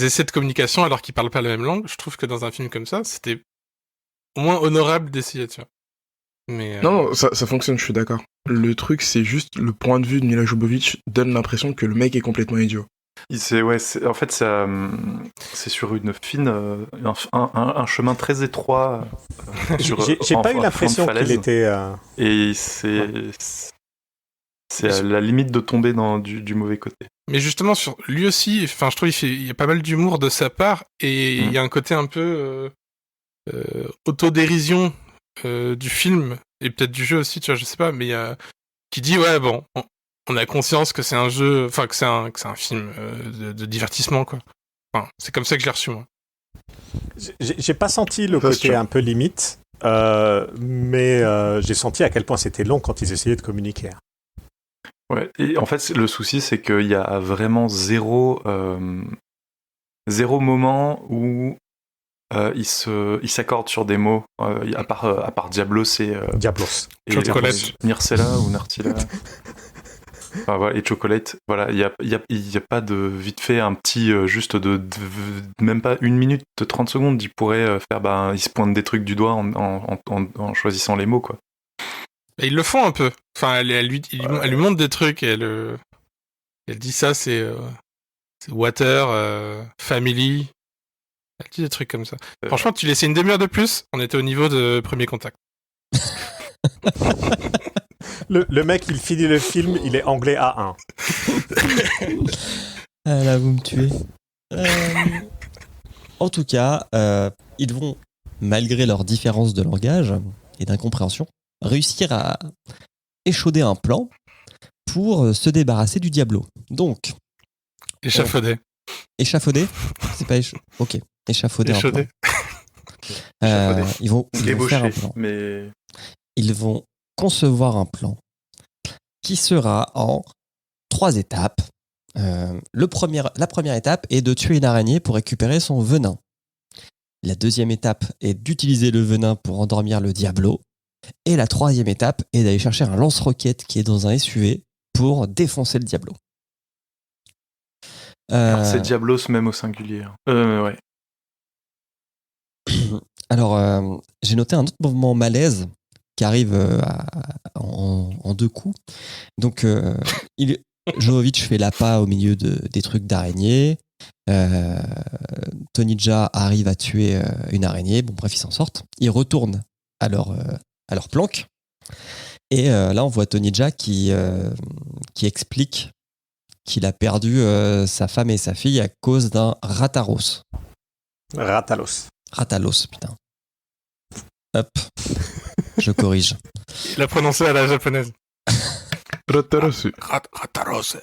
essais de communication alors qu'ils parlent pas la même langue. Je trouve que dans un film comme ça, c'était au moins honorable d'essayer, tu vois. Mais, Non, ça fonctionne, je suis d'accord. Le truc, c'est juste le point de vue de Mila Jovovich donne l'impression que le mec est complètement idiot. En fait, c'est sur une fine, un chemin très étroit. J'ai pas eu l'impression qu'il était... Et c'est à la limite de tomber dans du mauvais côté. Mais justement, sur lui aussi, enfin, je trouve il y a pas mal d'humour de sa part et il y a un côté un peu autodérision du film et peut-être du jeu aussi, tu vois, je sais pas, mais qui dit ouais bon, on a conscience que c'est un jeu, enfin que c'est un film de divertissement quoi. Enfin, c'est comme ça que je l'ai reçu moi. J'ai pas senti le côté un peu limite, mais j'ai senti à quel point c'était long quand ils essayaient de communiquer. Ouais, et en fait, le souci, c'est qu'il y a vraiment zéro moment où il s'accorde sur des mots. À part Diablo, c'est Diablos. et Chocolate. Myrcella ou Narcilla. Enfin, voilà, et Chocolate. Voilà, il y a pas de vite fait un petit juste de même pas 1 minute, 30 secondes. Il pourrait faire, il se pointe des trucs du doigt en choisissant les mots, quoi. Et ils le font un peu. Enfin, elle lui montre des trucs et elle dit ça, c'est water, family. Elle dit des trucs comme ça. Franchement, tu laissais une demi-heure de plus, on était au niveau de premier contact. Le mec, il finit le film, il est anglais A1. Ah là, vous me tuez. En tout cas, ils vont, malgré leurs différences de langage et d'incompréhension, réussir à échauder un plan pour se débarrasser du Diablo. Donc, Échafaudé. échafauder, c'est pas ok, échafauder un plan. Échaudé. Ils vont faire un Ébauché, plan. mais Ils vont concevoir un plan qui sera en 3 étapes. La première étape est de tuer une araignée pour récupérer son venin. La deuxième étape est d'utiliser le venin pour endormir le Diablo. Et la troisième étape est d'aller chercher un lance-roquette qui est dans un SUV pour défoncer le Diablo. alors, c'est Diablos même au singulier. Ouais. Alors, j'ai noté un autre mouvement malaise qui arrive en 2 coups. Donc, Jovovich fait l'appât au milieu des trucs d'araignée. Tony Jaa arrive à tuer une araignée. Bon, bref, ils s'en sortent. Ils retournent à leur planque. Et là, on voit Tony Jaa qui explique qu'il a perdu sa femme et sa fille à cause d'un Ratalos. Ratalos, putain. Hop. Je corrige. Il a prononcé à la japonaise. Ratarosu. Rataros.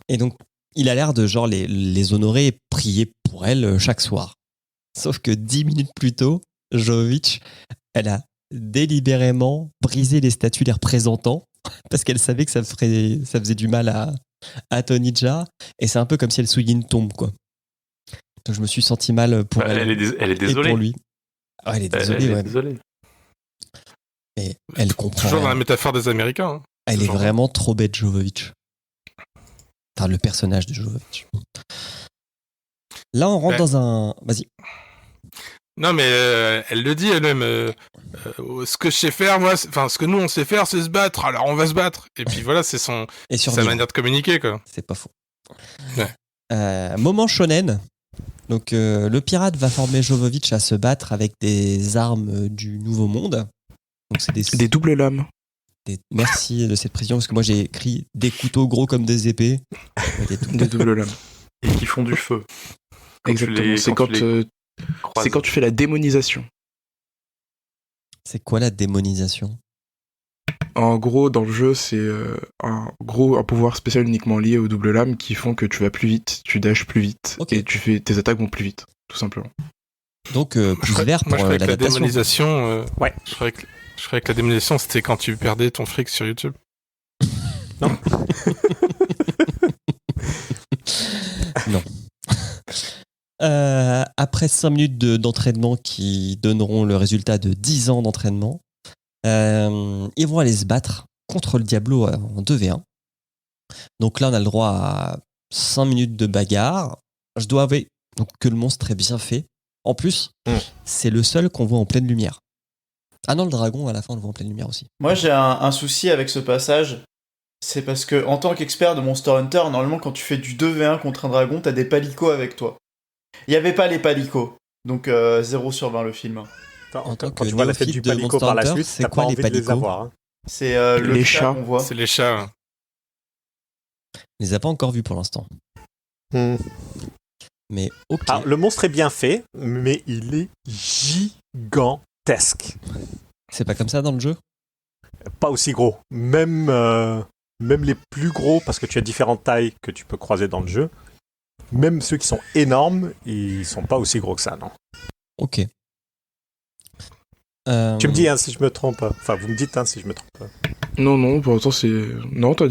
Et donc, il a l'air de genre les honorer et prier pour elle chaque soir. Sauf que 10 minutes plus tôt, Jovovich, elle a délibérément brisé les statues des représentants parce qu'elle savait que ça faisait du mal à Tony Jaa. Et c'est un peu comme si elle souillait une tombe, quoi. Donc je me suis senti mal pour elle. Elle est et désolée. pour lui. Ah, elle est désolée, Elle est ouais. désolée. Mais elle comprend. Toujours dans rien. la métaphore des Américains. Hein. Elle est Genre. vraiment trop bête, Jovovich. Enfin, le personnage de Jovovich. Là, on rentre dans un... Vas-y. Non, mais elle le dit elle-même. Ce que je sais faire, moi, ce que nous on sait faire, c'est se battre. Alors on va se battre. Et puis voilà, c'est sa manière de communiquer, quoi. C'est pas faux. Ouais. Moment shonen. Donc, le pirate va former Jovovich à se battre avec des armes du Nouveau Monde. Donc, c'est Des doubles lames. Merci de cette précision, parce que moi j'ai écrit des couteaux gros comme des épées. Des doubles lames. Et qui font du feu. Exactement. C'est quand tu fais la démonisation. C'est quoi la démonisation? En gros, dans le jeu, c'est un pouvoir spécial uniquement lié aux doubles lames qui font que tu vas plus vite, tu dashes plus vite, Okay. et tes attaques vont plus vite, tout simplement. Donc, plus vert pour Moi, je croyais que la l'adaptation. démonisation. Ouais. Je croyais que la démonisation, c'était quand tu perdais ton fric sur YouTube. Non. Non. Après 5 minutes d'entraînement qui donneront le résultat de 10 ans d'entraînement, ils vont aller se battre contre le Diablo en 2v1. Donc là, on a le droit à 5 minutes de bagarre. Je dois avouer donc, que le monstre est bien fait. En plus, c'est le seul qu'on voit en pleine lumière. Ah non, le dragon, à la fin, on le voit en pleine lumière aussi. Moi, j'ai un souci avec ce passage. C'est parce que, en tant qu'expert de Monster Hunter, normalement, quand tu fais du 2v1 contre un dragon, t'as des palicots avec toi. Il n'y avait pas les palicots. Donc, 0 sur 20 le film. En tant Quand que tu vois la tête néophyte du de palico Monster par la Hunter, suite, c'est t'as quoi pas les envie de les palicots? avoir. Hein. C'est le Les chat chats. qu'on voit. C'est les chats. Hein. Je les ai pas encore vus pour l'instant. Mais ok. Alors, le monstre est bien fait, mais il est gigantesque. C'est pas comme ça dans le jeu? Pas aussi gros. Même les plus gros, parce que tu as différentes tailles que tu peux croiser dans le jeu, même ceux qui sont énormes, ils sont pas aussi gros que ça, non. Ok. Tu me dis hein, si je me trompe. Enfin, vous me dites hein, si je me trompe. Non, pour autant, c'est... Non, t'as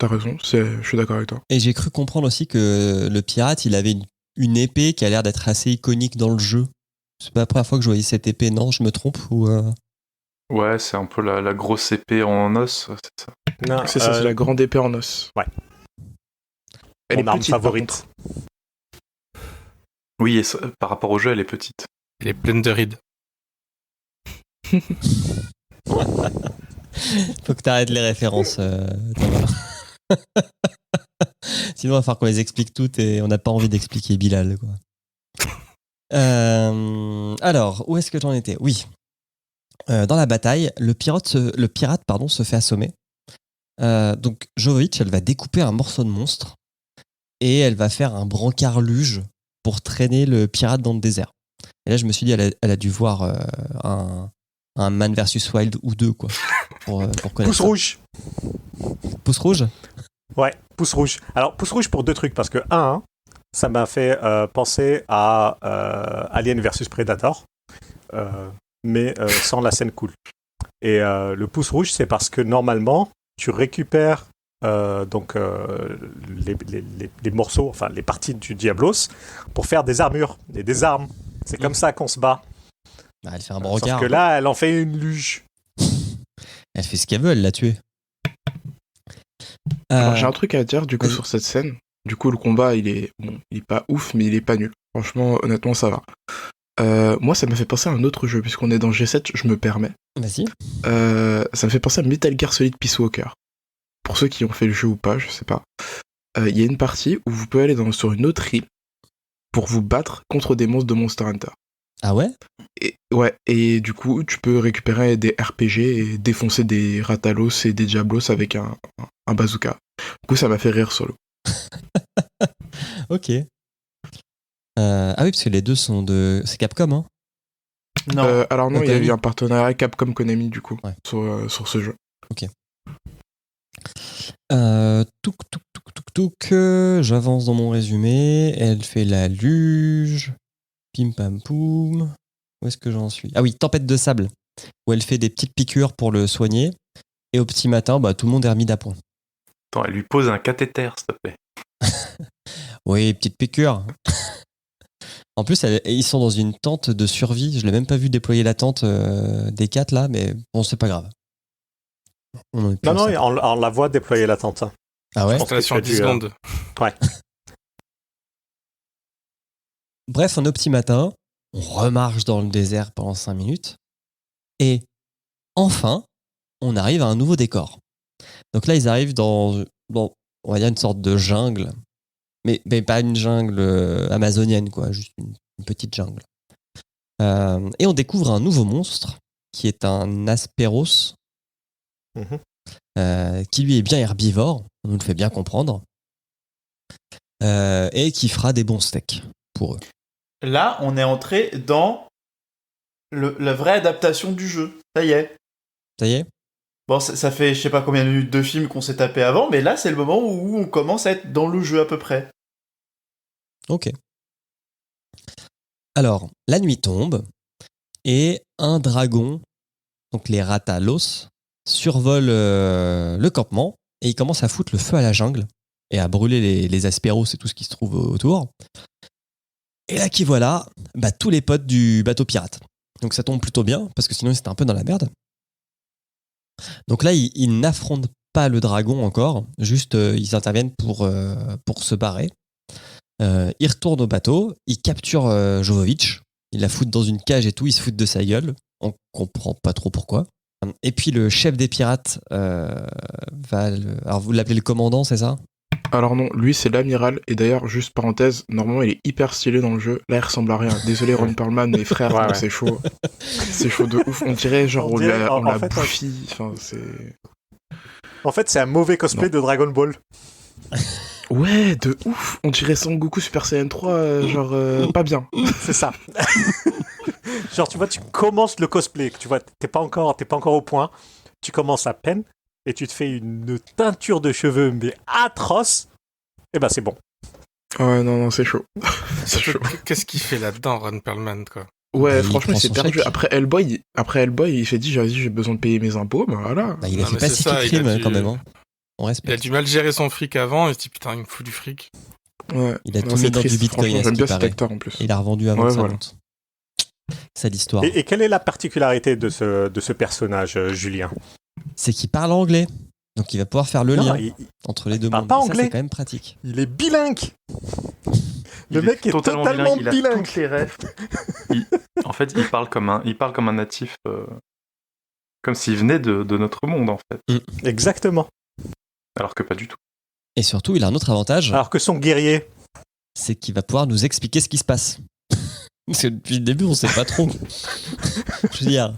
raison, je suis d'accord avec toi. Et j'ai cru comprendre aussi que le pirate, il avait une épée qui a l'air d'être assez iconique dans le jeu. C'est pas la première fois que je voyais cette épée, non, je me trompe ou Ouais, c'est un peu la grosse épée en os, c'est ça. Non, C'est ça, c'est la grande épée en os. Ouais. Elle Mon est arme petite, par favorite. contre. Oui, et par rapport au jeu, elle est petite. Elle est pleine de rides. Faut que t'arrêtes les références, Tamara. Sinon, il va falloir qu'on les explique toutes et on n'a pas envie d'expliquer Bilal, quoi. Alors, où est-ce que j'en étais ? Oui. Dans la bataille, le pirate se fait assommer. Donc, Jovovich, elle va découper un morceau de monstre et elle va faire un brancard luge pour traîner le pirate dans le désert. Et là, je me suis dit, elle a dû voir un Man vs Wild ou deux, quoi. Pour connaître Pouce ça. rouge. Pouce rouge ? Ouais, pouce rouge. Alors, pouce rouge pour deux trucs, parce que, ça m'a fait penser à Alien vs Predator, mais sans la scène cool. Et le pouce rouge, c'est parce que normalement, tu récupères les morceaux, enfin les parties du Diablos, pour faire des armures et des armes. C'est comme ça qu'on se bat. Bah, elle fait un Sauf brancard. que là, elle en fait une luge. Elle fait ce qu'elle veut, elle l'a tué. Alors, j'ai un truc à dire du coup vas-y. sur cette scène. Du coup, le combat, il est pas ouf, mais il est pas nul. Franchement, honnêtement, ça va. Moi, ça me fait penser à un autre jeu, puisqu'on est dans G7, je me permets. Vas-y. Ça me fait penser à Metal Gear Solid Peace Walker. Pour ceux qui ont fait le jeu ou pas, je sais pas. Il y a une partie où vous pouvez aller sur une autre île pour vous battre contre des monstres de Monster Hunter. Ah ouais ? Et du coup, tu peux récupérer des RPG et défoncer des Ratalos et des Diablos avec un bazooka. Du coup, ça m'a fait rire sur le coup. Ok. Ah oui, parce que les deux sont de... C'est Capcom, hein ? Non. Alors non, il y a Konami. eu un partenariat Capcom Konami du coup, Ouais. sur ce jeu. J'avance dans mon résumé. Elle fait la luge. Pim pam poum. Où est-ce que j'en suis ? Ah oui, tempête de sable. Où elle fait des petites piqûres pour le soigner. Et au petit matin, bah, tout le monde est remis d'appoint. Attends, elle lui pose un cathéter, s'il te plaît. Oui, petite piqûre. En plus, ils sont dans une tente de survie. Je l'ai même pas vu déployer la tente des 4 là, mais bon, c'est pas grave. On en est plus Non, à ça. on la voit déployer la tente. Ah ouais ? pense que Installation tu as 10 dû, secondes. Bref, on est au petit matin, on remarche dans le désert pendant 5 minutes, et enfin, on arrive à un nouveau décor. Donc là, ils arrivent dans on va dire une sorte de jungle, mais pas une jungle amazonienne, quoi, juste une petite jungle. Et on découvre un nouveau monstre, qui est un Asperos, qui lui est bien herbivore, on nous le fait bien comprendre, et qui fera des bons steaks pour eux. Là, on est entré dans la vraie adaptation du jeu. Ça y est. Ça y est ? Bon, ça fait je sais pas combien de minutes de film qu'on s'est tapé avant, mais là, c'est le moment où on commence à être dans le jeu à peu près. Ok. Alors, la nuit tombe et un dragon, donc les Ratalos, survole le campement et il commence à foutre le feu à la jungle et à brûler les Asperos et tout ce qui se trouve autour. Et là, qui voilà, bah, tous les potes du bateau pirate. Donc ça tombe plutôt bien parce que sinon ils étaient un peu dans la merde. Donc là, ils n'affrontent pas le dragon encore, juste ils interviennent pour se barrer. Ils retournent au bateau, ils capturent Jovovich, ils la foutent dans une cage et tout, ils se foutent de sa gueule. On comprend pas trop pourquoi. Et puis le chef des pirates alors vous l'appelez le commandant, c'est ça ? Alors non, lui c'est l'amiral, et d'ailleurs, juste parenthèse, normalement il est hyper stylé dans le jeu, là il ressemble à rien. Désolé Ron Perlman, mes frères, Ouais, ouais. c'est chaud. C'est chaud de ouf, on dirait genre On dirait- on en l'a fait, bouffi, enfin c'est... En fait, c'est un mauvais cosplay de Dragon Ball. Ouais, de ouf, on dirait Son Goku Super Saiyan 3, genre pas bien. C'est ça. Genre, tu vois, tu commences le cosplay, tu vois, t'es pas encore au point, tu commences à peine, et tu te fais une teinture de cheveux, mais atroce, et ben c'est bon. Ouais, non, c'est chaud. C'est Surtout, chaud. qu'est-ce qu'il fait là-dedans, Ron Perlman, quoi? Ouais, Il franchement, prend il s'est son perdu. chèque. Après Hellboy, il s'est dit, j'ai besoin de payer mes impôts, bah voilà. Bah, il a Non, fait mais c'est Pacific ça, il a Rim dû- quand même. Hein. On Il a respecte. du mal gérer son fric avant, et il se dit putain, il me fout du fric. Ouais. Il a Non, tout c'est mis dans triste, du Bitcoin, franchement, à ce j'aime qui bien cet paraît. acteur en plus. Et il a revendu avant Ouais, que ça voilà. monte. C'est l'histoire. Et quelle est la particularité de ce personnage, Julien? C'est qu'il parle anglais. Donc il va pouvoir faire le Non, lien il entre les deux parle mondes. pas Et ça, anglais. c'est quand même pratique. est bilingue. Le Il mec est totalement il a bilingue. toutes les rêves. En fait, il parle comme un natif, comme s'il venait de notre monde, en fait. Exactement. Alors que pas du tout. Et surtout, il a un autre avantage, Alors que son guerrier, c'est qu'il va pouvoir nous expliquer ce qui se passe. Parce que depuis le début, on sait pas trop. Je veux dire,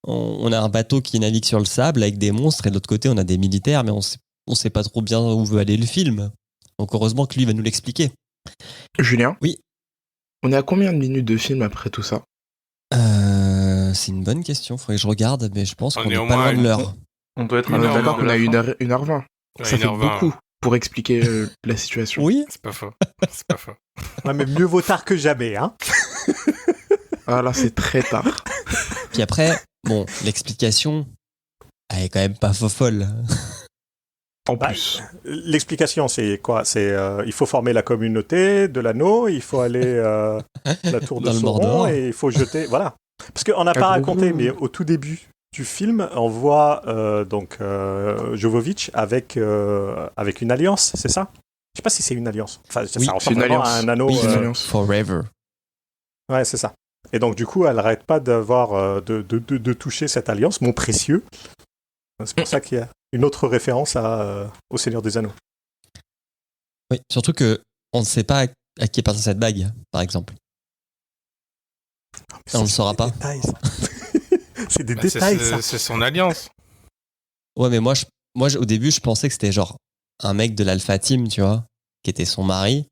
on a un bateau qui navigue sur le sable avec des monstres et de l'autre côté, on a des militaires, mais on sait pas trop bien où veut aller le film. Donc heureusement que lui va nous l'expliquer. Julien? Oui. On est à combien de minutes de film après tout ça? C'est une bonne question. Faudrait que je regarde, mais je pense On qu'on est est au pas moins loin de l'heure. On doit être On à est 1h20 d'accord de qu'on la a fin. 1h20. Ça fait 1h20. beaucoup pour expliquer la situation. Oui. C'est pas faux. C'est pas faux. ouais, mais mieux vaut tard que jamais, hein. Ah là, c'est très tard. Puis après, bon, l'explication, elle est quand même pas folle. En Bah, plus. L'explication, c'est quoi? C'est il faut former la communauté de l'anneau, il faut aller à la tour de Dans le Sauron Mordor. et il faut jeter. Voilà. Parce qu'on n'a pas raconté, mais au tout début du film, on voit Jovovic avec une alliance, c'est ça? Je sais pas si c'est une alliance. Enfin, Oui, ça c'est ressemble une vraiment à alliance. un anneau. Oui, c'est une alliance. Forever. Ouais, c'est ça. Et donc, du coup, elle n'arrête pas d'avoir de toucher cette alliance, mon précieux. C'est pour ça qu'il y a une autre référence au Seigneur des Anneaux. Oui, surtout que on ne sait pas à qui appartient cette bague, par exemple. On le saura pas. Détails, ça. C'est des Bah, détails, ça. c'est son alliance. Ouais, mais moi, au début, je pensais que c'était genre un mec de l'Alpha Team, tu vois, qui était son mari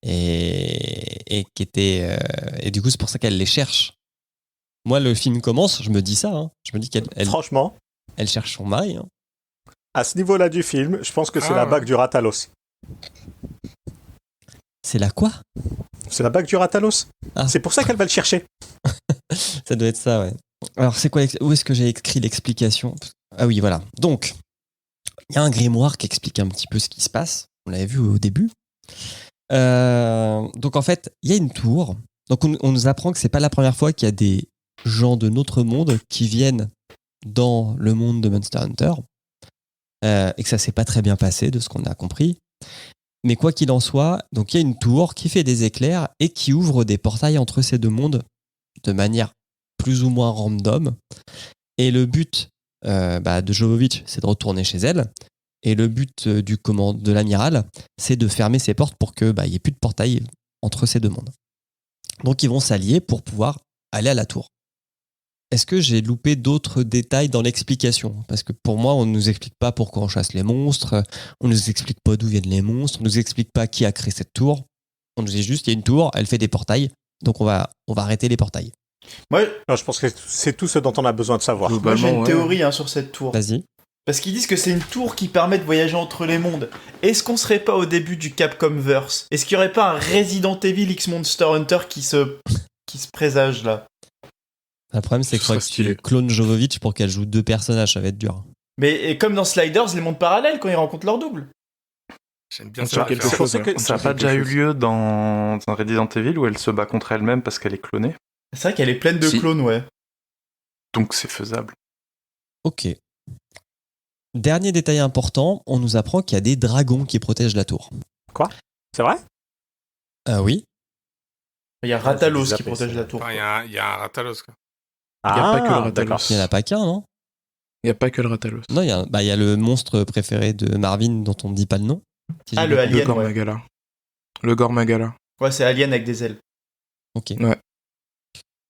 et qui était et du coup, c'est pour ça qu'elle les cherche. Moi, le film commence, je me dis ça. Hein. Je me dis qu'elle Franchement, elle cherche son mari. Hein. à ce niveau-là du film, je pense que c'est Ah, la ouais. bague du Ratalos. C'est la quoi? C'est la bague du Ratalos. Ah. C'est pour ça qu'elle va le chercher. Ça doit être ça, ouais. Alors, c'est quoi où est-ce que j'ai écrit l'explication? Ah oui, voilà. Donc, il y a un grimoire qui explique un petit peu ce qui se passe. On l'avait vu au début. Donc, en fait, il y a une tour. Donc, on nous apprend que c'est pas la première fois qu'il y a des gens de notre monde qui viennent dans le monde de Monster Hunter. Et que ça s'est pas très bien passé, de ce qu'on a compris. Mais quoi qu'il en soit, donc il y a une tour qui fait des éclairs et qui ouvre des portails entre ces deux mondes de manière plus ou moins random. Et le but de Jovovic, c'est de retourner chez elle. Et le but de l'amiral, c'est de fermer ses portes pour qu'il n'y ait plus de portail entre ces deux mondes. Donc ils vont s'allier pour pouvoir aller à la tour. Est-ce que j'ai loupé d'autres détails dans l'explication? Parce que pour moi, on ne nous explique pas pourquoi on chasse les monstres, on ne nous explique pas d'où viennent les monstres, on ne nous explique pas qui a créé cette tour. On nous dit juste qu'il y a une tour, elle fait des portails, donc on va arrêter les portails. Moi, Non, je pense que c'est tout ce dont on a besoin de savoir. moi, j'ai une ouais. théorie sur cette tour. Vas-y. Parce qu'ils disent que c'est une tour qui permet de voyager entre les mondes. Est-ce qu'on serait pas au début du Capcomverse? Est-ce qu'il y aurait pas un Resident Evil X Monster Hunter qui se présage là? Le problème, c'est Ce que serait tu stylé. clones Jovovic pour qu'elle joue deux personnages, ça va être dur. Mais et comme dans Sliders, les mondes parallèles quand ils rencontrent leur double. J'aime bien On ça. tient quelque chose. Ça n'a pas déjà eu lieu dans un Resident Evil où elle se bat contre elle-même parce qu'elle est clonée. C'est vrai qu'elle est pleine de Si. clones, ouais. Donc c'est faisable. Ok. Dernier détail important, on nous apprend qu'il y a des dragons qui protègent la tour. C'est vrai? Ah oui. Il y a Ratalos j'ai qui zappé, protège ça. la tour. Enfin, il y a un Ratalos, quoi. Il n'y a pas que le Ah, Ratalos. d'accord. Il n'y en a pas qu'un, non? Il n'y a pas que le Ratalos. Non, il y a le monstre préféré de Marvin dont on ne dit pas le nom. Si Ah, j'ai le bien Le Alien, ouais. Gormagala. Le Gormagala. Ouais, c'est Alien avec des ailes. Ok. Ouais.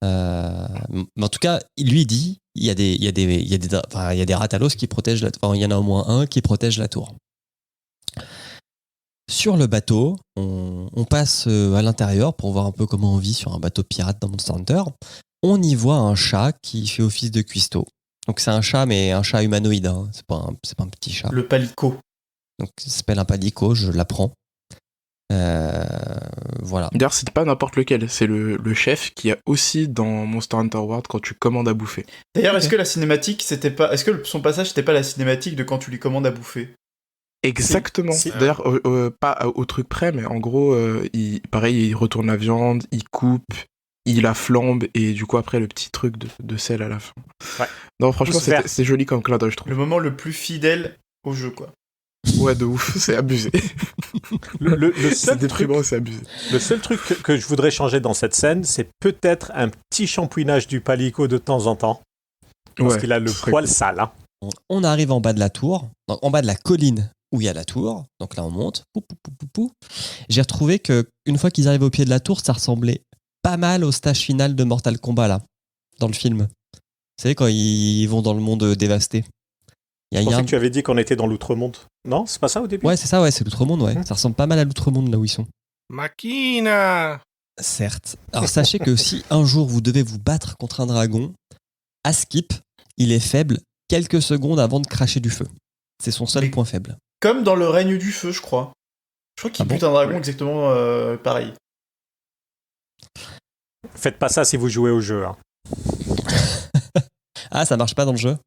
Mais en tout cas, lui dit il y a des Ratalos qui protègent la tour. Enfin, il y en a au moins un qui protège la tour. Sur le bateau, on passe à l'intérieur pour voir un peu comment on vit sur un bateau pirate dans Monster Hunter. On y voit un chat qui fait office de cuistot. Donc c'est un chat, mais un chat humanoïde. Hein. C'est pas un petit chat. Le Palico. Donc ça s'appelle un palico, je l'apprends. Voilà. D'ailleurs, c'est pas n'importe lequel. C'est le chef qui a aussi dans Monster Hunter World quand tu commandes à bouffer. D'ailleurs, est-ce que la cinématique, c'était pas. Est-ce que son passage, c'était pas la cinématique de quand tu lui commandes à bouffer? Exactement. Si. D'ailleurs, pas au truc près, mais en gros, pareil, il retourne la viande, il coupe, il a flambe et du coup après le petit truc de sel à la fin. Ouais. Non, franchement, Pouce vert. c'est joli comme clin d'œil, je trouve. Le moment le plus fidèle au jeu, quoi. Ouais, de ouf, c'est abusé. Le C'est seul truc, déprimant, c'est abusé. le seul truc que je voudrais changer dans cette scène, c'est peut-être un petit shampouinage du palico de temps en temps. Parce Ouais, qu'il a le ce serait poil cool. sale. Hein. On arrive en bas de la tour, en bas de la colline où il y a la tour. Donc là, on monte. Pou, pou, pou, pou, pou. J'ai retrouvé que une fois qu'ils arrivent au pied de la tour, ça ressemblait pas mal au stage final de Mortal Kombat, là, dans le film. Vous savez, quand ils vont dans le monde dévasté. Je pensais que tu avais dit qu'on était dans l'outre-monde. Non, c'est pas ça au début? Ouais, c'est ça, ouais, c'est l'outre-monde, ouais. Ça ressemble pas mal à l'outre-monde, là où ils sont. Machina. Certes. Alors sachez que si un jour vous devez vous battre contre un dragon, à skip, il est faible quelques secondes avant de cracher du feu. C'est son seul Mais- point faible. Comme dans le règne du feu, je crois. Je crois qu'il Ah bon bute un dragon exactement pareil. Faites pas ça si vous jouez au jeu. Hein. Ah, ça marche pas dans le jeu?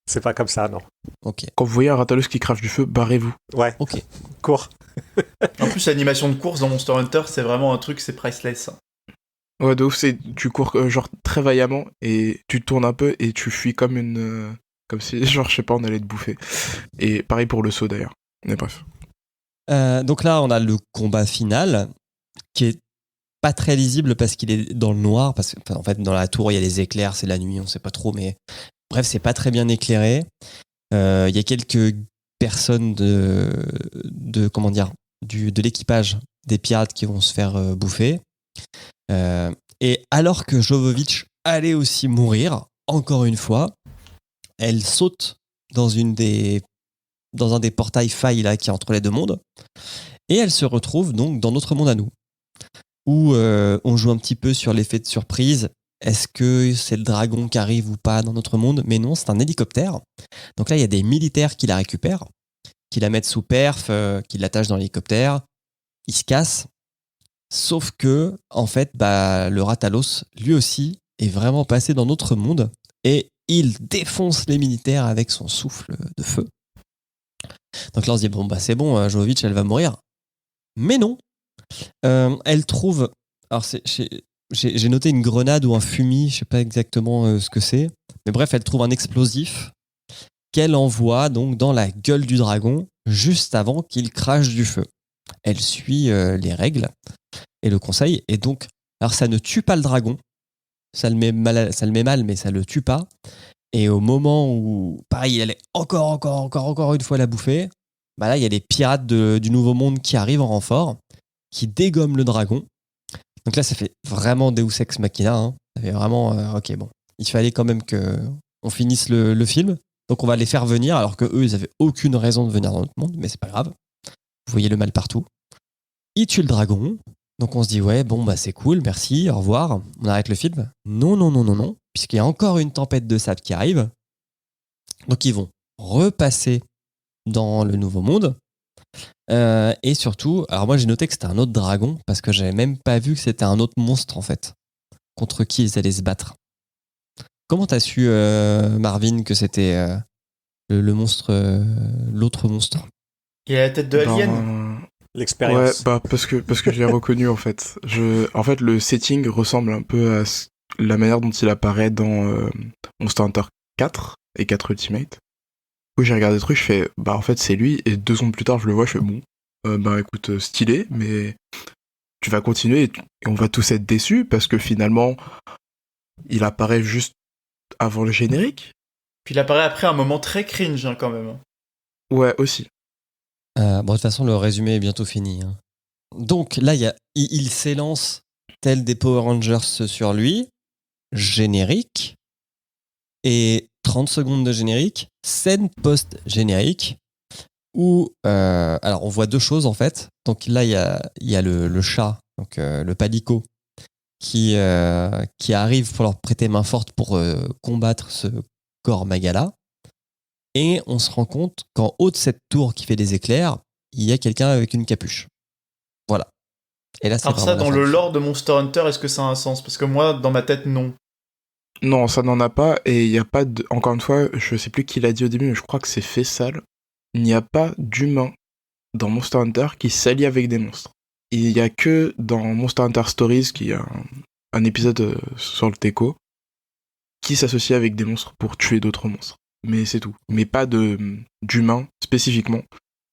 C'est pas comme ça, non. Ok. Quand vous voyez un Rathalos qui crache du feu, barrez-vous. Ouais, Ok. cours. En plus, l'animation de course dans Monster Hunter, c'est vraiment un truc, c'est priceless. Ouais, de ouf, tu cours genre très vaillamment et tu te tournes un peu et tu fuis comme comme si, genre, je sais pas, on allait te bouffer. Et pareil pour le saut d'ailleurs. Mais bref. Donc là, on a le combat final qui est pas très lisible parce qu'il est dans le noir. Parce que, enfin, en fait, dans la tour, il y a les éclairs, c'est la nuit, on sait pas trop. Mais bref, c'est pas très bien éclairé. Il y a quelques personnes comment dire, de l'équipage des pirates qui vont se faire bouffer. Et alors que Jovovich allait aussi mourir, encore une fois, elle saute dans un des portails failles là qui est entre les deux mondes, et elle se retrouve donc dans notre monde à nous, où on joue un petit peu sur l'effet de surprise. Est-ce que c'est le dragon qui arrive ou pas dans notre monde? Mais non, c'est un hélicoptère. Donc là, il y a des militaires qui la récupèrent, qui la mettent sous perf, qui l'attachent dans l'hélicoptère. Ils se cassent. Sauf que, en fait, le Rathalos, lui aussi, est vraiment passé dans notre monde et il défonce les militaires avec son souffle de feu. Donc là, on se dit, bon, c'est bon, Jovovich, elle va mourir. Mais non. Elle trouve... Alors, j'ai noté une grenade ou un fumis, je sais pas exactement ce que c'est. Mais bref, elle trouve un explosif qu'elle envoie donc dans la gueule du dragon juste avant qu'il crache du feu. Elle suit les règles et le conseil. Et donc, alors ça ne tue pas le dragon. Ça le met mal, mais ça le tue pas. Et au moment où, pareil, elle est encore une fois la bouffer, là, il y a les pirates du Nouveau Monde qui arrivent en renfort, qui dégomment le dragon. Donc là, ça fait vraiment Deus Ex Machina. Hein. Ça fait vraiment, ok, bon. Il fallait quand même qu'on finisse le film. Donc on va les faire venir, alors que eux, ils avaient aucune raison de venir dans notre monde, mais c'est pas grave. Vous voyez le mal partout. Ils tuent le dragon. Donc on se dit, ouais, bon, c'est cool, merci, au revoir. On arrête le film. Non. Puisqu'il y a encore une tempête de sable qui arrive. Donc ils vont repasser dans le Nouveau Monde. Et surtout, alors moi j'ai noté que c'était un autre dragon, parce que j'avais même pas vu que c'était un autre monstre, en fait, contre qui ils allaient se battre. Comment t'as su, Marvin, que c'était le monstre, l'autre monstre? Il a la tête de Alien. L'expérience. Ouais, parce que je l'ai reconnu en fait. En fait, le setting ressemble un peu à la manière dont il apparaît dans Monster Hunter 4 et 4 Ultimate. Où j'ai regardé le truc, je fais en fait c'est lui, et 2 secondes plus tard je le vois, je fais bon, écoute, stylé, mais tu vas continuer et on va tous être déçus parce que finalement il apparaît juste avant le générique. Puis il apparaît après un moment très cringe quand même. Ouais, aussi. De toute façon, le résumé est bientôt fini. Hein. Donc là, il s'élance tel des Power Rangers sur lui, générique, et 30 secondes de générique, scène post-générique, où alors on voit 2 choses en fait. Donc là, il y a le chat, donc le palico, qui arrive pour leur prêter main forte pour combattre ce Kor Magala. Et on se rend compte qu'en haut de cette tour qui fait des éclairs, il y a quelqu'un avec une capuche. Voilà. Et là, c'est Alors ça, vraiment dans la fin le du lore de Monster Hunter, est-ce que ça a un sens? Parce que moi, dans ma tête, non. Non, ça n'en a pas, et il n'y a pas de... Encore une fois, je sais plus qui l'a dit au début, mais je crois que c'est Fessal. Il n'y a pas d'humain dans Monster Hunter qui s'allie avec des monstres. Il n'y a que dans Monster Hunter Stories, qui est un épisode sur le Teco qui s'associe avec des monstres pour tuer d'autres monstres. Mais c'est tout. Mais pas d'humain spécifiquement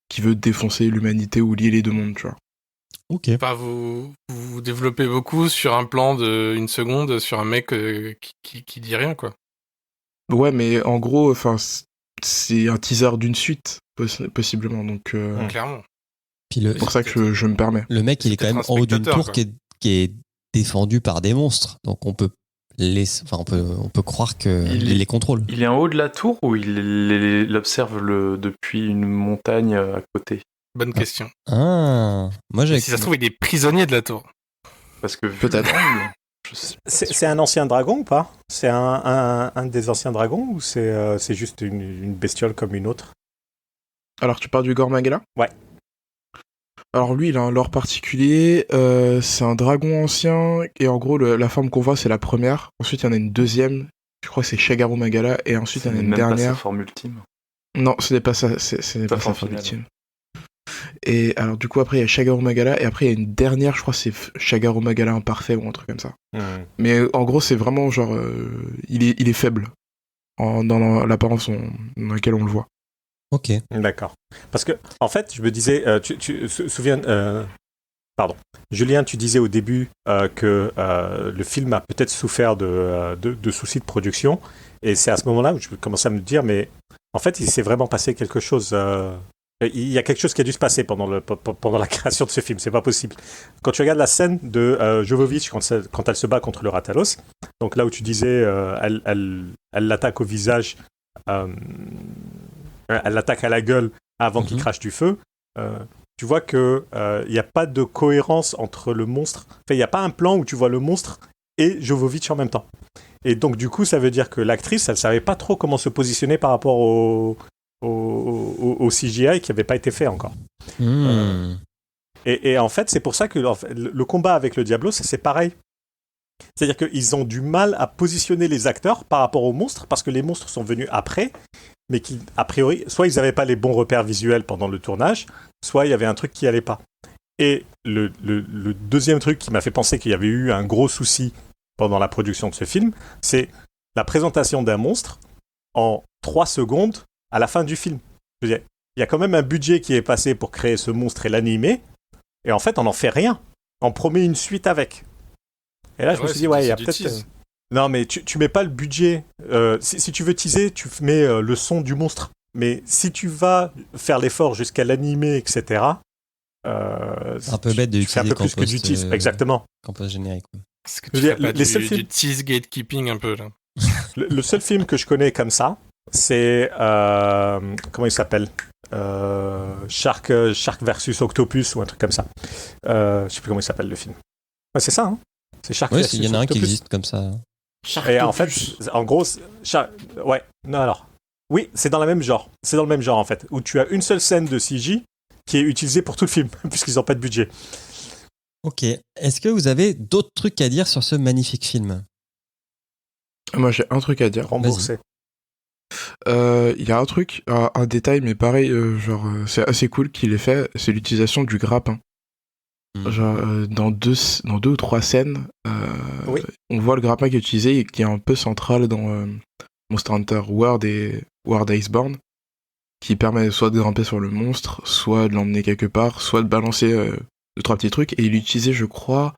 qui veut défoncer l'humanité ou lier les deux mondes, tu vois. Ok. Enfin, vous développez beaucoup sur un plan de 1 seconde sur un mec qui dit rien, quoi. Ouais, mais en gros, enfin, c'est un teaser d'une suite, possiblement. Donc, Clairement. Puis c'est pour ça que je me permets. le mec, il est quand C'est même peut-être en un haut d'une spectateur, tour quoi. qui est défendu par des monstres. Donc on peut croire qu'il les contrôle. Il est en haut de la tour ou il observe depuis une montagne à côté? Bonne question. Ah, moi j'avais. Si ça se trouve, il est prisonnier de la tour. Parce que vu Peut-être. l'angle, je sais. C'est un ancien dragon ou pas? C'est un des anciens dragons ou c'est juste une bestiole comme une autre? Alors, tu parles du Gore Magala ? Ouais. Alors lui, il a un lore particulier, c'est un dragon ancien, et en gros, la forme qu'on voit, c'est la première. Ensuite, il y en a une deuxième, je crois que c'est Shagaru Magala, et ensuite, il y en a C'est une même pas sa dernière. forme ultime. Non, ce n'est pas ça, ce n'est Sa pas forme sa forme finale. ultime. Et alors, du coup, après, il y a Shagaru Magala, et après, il y a une dernière, je crois que c'est Shagaru Magala imparfait, ou un truc comme ça. Mais en gros, c'est vraiment genre, il est faible, dans l'apparence dans laquelle on le voit. Ok. D'accord. Parce que, en fait, je me disais, tu te souviens, pardon, Julien, tu disais au début que le film a peut-être souffert de soucis de production, et c'est à ce moment-là où je commençais à me dire, mais en fait, il s'est vraiment passé quelque chose. Il y a quelque chose qui a dû se passer pendant la création de ce film, c'est pas possible. Quand tu regardes la scène de Jovovich quand elle se bat contre le Ratalos, donc là où tu disais, elle l'attaque au visage. Elle l'attaque à la gueule avant qu'il crache du feu. Tu vois qu'il n'y a pas de cohérence entre le monstre. Enfin, il n'y a pas un plan où tu vois le monstre et Jovovich en même temps. Et donc, du coup, ça veut dire que l'actrice, elle ne savait pas trop comment se positionner par rapport au CGI qui n'avait pas été fait encore. Et en fait, c'est pour ça que le combat avec le Diablo, c'est pareil. C'est-à-dire qu'ils ont du mal à positionner les acteurs par rapport aux monstres, parce que les monstres sont venus après, mais qui, a priori, soit ils n'avaient pas les bons repères visuels pendant le tournage, soit il y avait un truc qui allait pas. Et le deuxième truc qui m'a fait penser qu'il y avait eu un gros souci pendant la production de ce film, c'est la présentation d'un monstre en 3 secondes à la fin du film. Je veux dire, il y a quand même un budget qui est passé pour créer ce monstre et l'animer, et en fait, on n'en fait rien. On promet une suite avec. Et là, je me suis dit, ouais, il y a peut-être... Non, mais tu mets pas le budget. Si tu veux teaser, tu mets le son du monstre. Mais si tu vas faire l'effort jusqu'à l'animer, etc. C'est un peu bête tu fais un d'utiliser peu plus que du tease. Exactement. Compost générique. Ouais. Est-ce que tu fais pas du tease gatekeeping un peu, là? Le seul film que je connais comme ça, c'est... comment il s'appelle Shark versus Octopus ou un truc comme ça. Je sais plus comment il s'appelle le film. Ouais, c'est ça, hein. C'est Shark versus il y en a un qui Octopus. existe comme ça. Et en fait, en gros, ouais, non alors. Oui, c'est dans le même genre. C'est dans le même genre en fait, où tu as une seule scène de CG qui est utilisée pour tout le film, puisqu'ils n'ont pas de budget. Ok. Est-ce que vous avez d'autres trucs à dire sur ce magnifique film? Moi, j'ai un truc à dire. Remboursé. Il y a un truc, un détail, mais pareil, c'est assez cool qu'il ait fait, c'est l'utilisation du grappin. Genre, dans deux ou trois scènes, oui. On voit le grappin qui est utilisé et qui est un peu central dans Monster Hunter World et World Iceborne, qui permet soit de grimper sur le monstre, soit de l'emmener quelque part, soit de balancer 2-3 petits trucs, et il l'utilisait, je crois,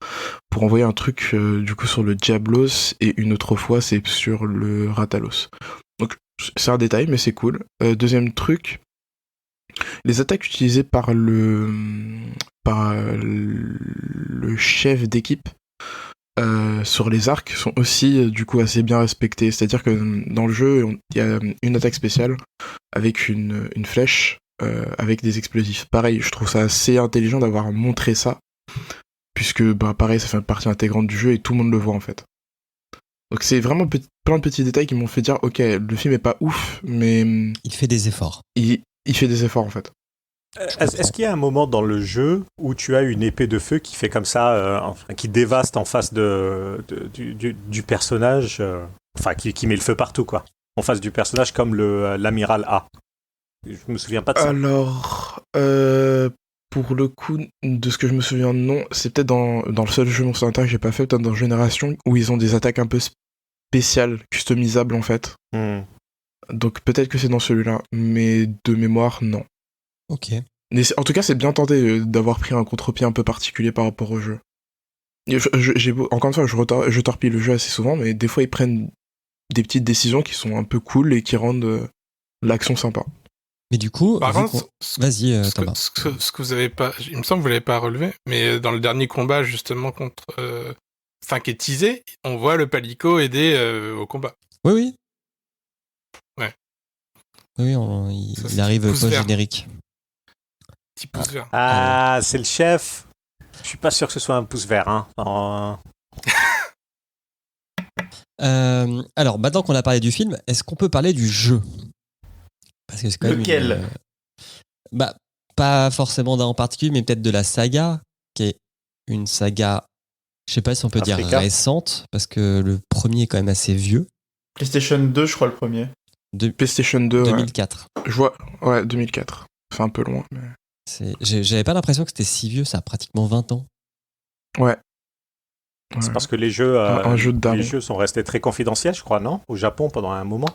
pour envoyer un truc du coup sur le Diablos, et une autre fois c'est sur le Ratalos. Donc c'est un détail, mais c'est cool. Deuxième truc, les attaques utilisées par le chef d'équipe sur les arcs sont aussi du coup assez bien respectées. C'est-à-dire que dans le jeu, il y a une attaque spéciale avec une flèche avec des explosifs. Pareil, je trouve ça assez intelligent d'avoir montré ça, puisque pareil, ça fait partie intégrante du jeu et tout le monde le voit en fait. Donc c'est vraiment plein de petits détails qui m'ont fait dire ok, le film est pas ouf, mais il fait des efforts. Il fait des efforts en fait. Est-ce qu'il y a un moment dans le jeu où tu as une épée de feu qui fait comme ça, qui dévaste en face du personnage, enfin qui met le feu partout quoi, en face du personnage comme l'amiral A? Je me souviens pas de ça. Alors, pour le coup, de ce que je me souviens, non. C'est peut-être dans le seul jeu Monster Hunter que j'ai pas fait, peut-être dans Génération, où ils ont des attaques un peu spéciales, customisables en fait. Donc peut-être que c'est dans celui-là, mais de mémoire, non. Ok. Mais en tout cas, c'est bien tenté d'avoir pris un contre-pied un peu particulier par rapport au jeu. Et encore une fois, je torpille le jeu assez souvent, mais des fois, ils prennent des petites décisions qui sont un peu cool et qui rendent l'action sympa. Mais du coup, Par vu contre, vas-y, ce Thomas. que vous avez pas, il me semble que vous l'avez pas relevé, mais dans le dernier combat justement contre, enfin qui est teasé, on voit le Palico aider au combat. Oui, oui. Ouais. Oui, Ça, il arrive pouce vert. post-générique. Petit pouce vert. Ah, c'est le chef. Je suis pas sûr que ce soit un pouce vert. Hein. Alors, maintenant qu'on a parlé du film, est-ce qu'on peut parler du jeu? Parce que c'est quand Lequel même pas forcément d'un en particulier, mais peut-être de la saga, qui est une saga, je sais pas si on peut dire récente, parce que le premier est quand même assez vieux. PlayStation 2, je crois, le premier. PlayStation 2, 2004. Ouais. Je vois, ouais, 2004. C'est un peu loin, mais... J'avais pas l'impression que c'était si vieux, ça a pratiquement 20 ans. Ouais. C'est parce que les jeux, un jeu de les jeux sont restés très confidentiels, je crois, non? Au Japon, pendant un moment.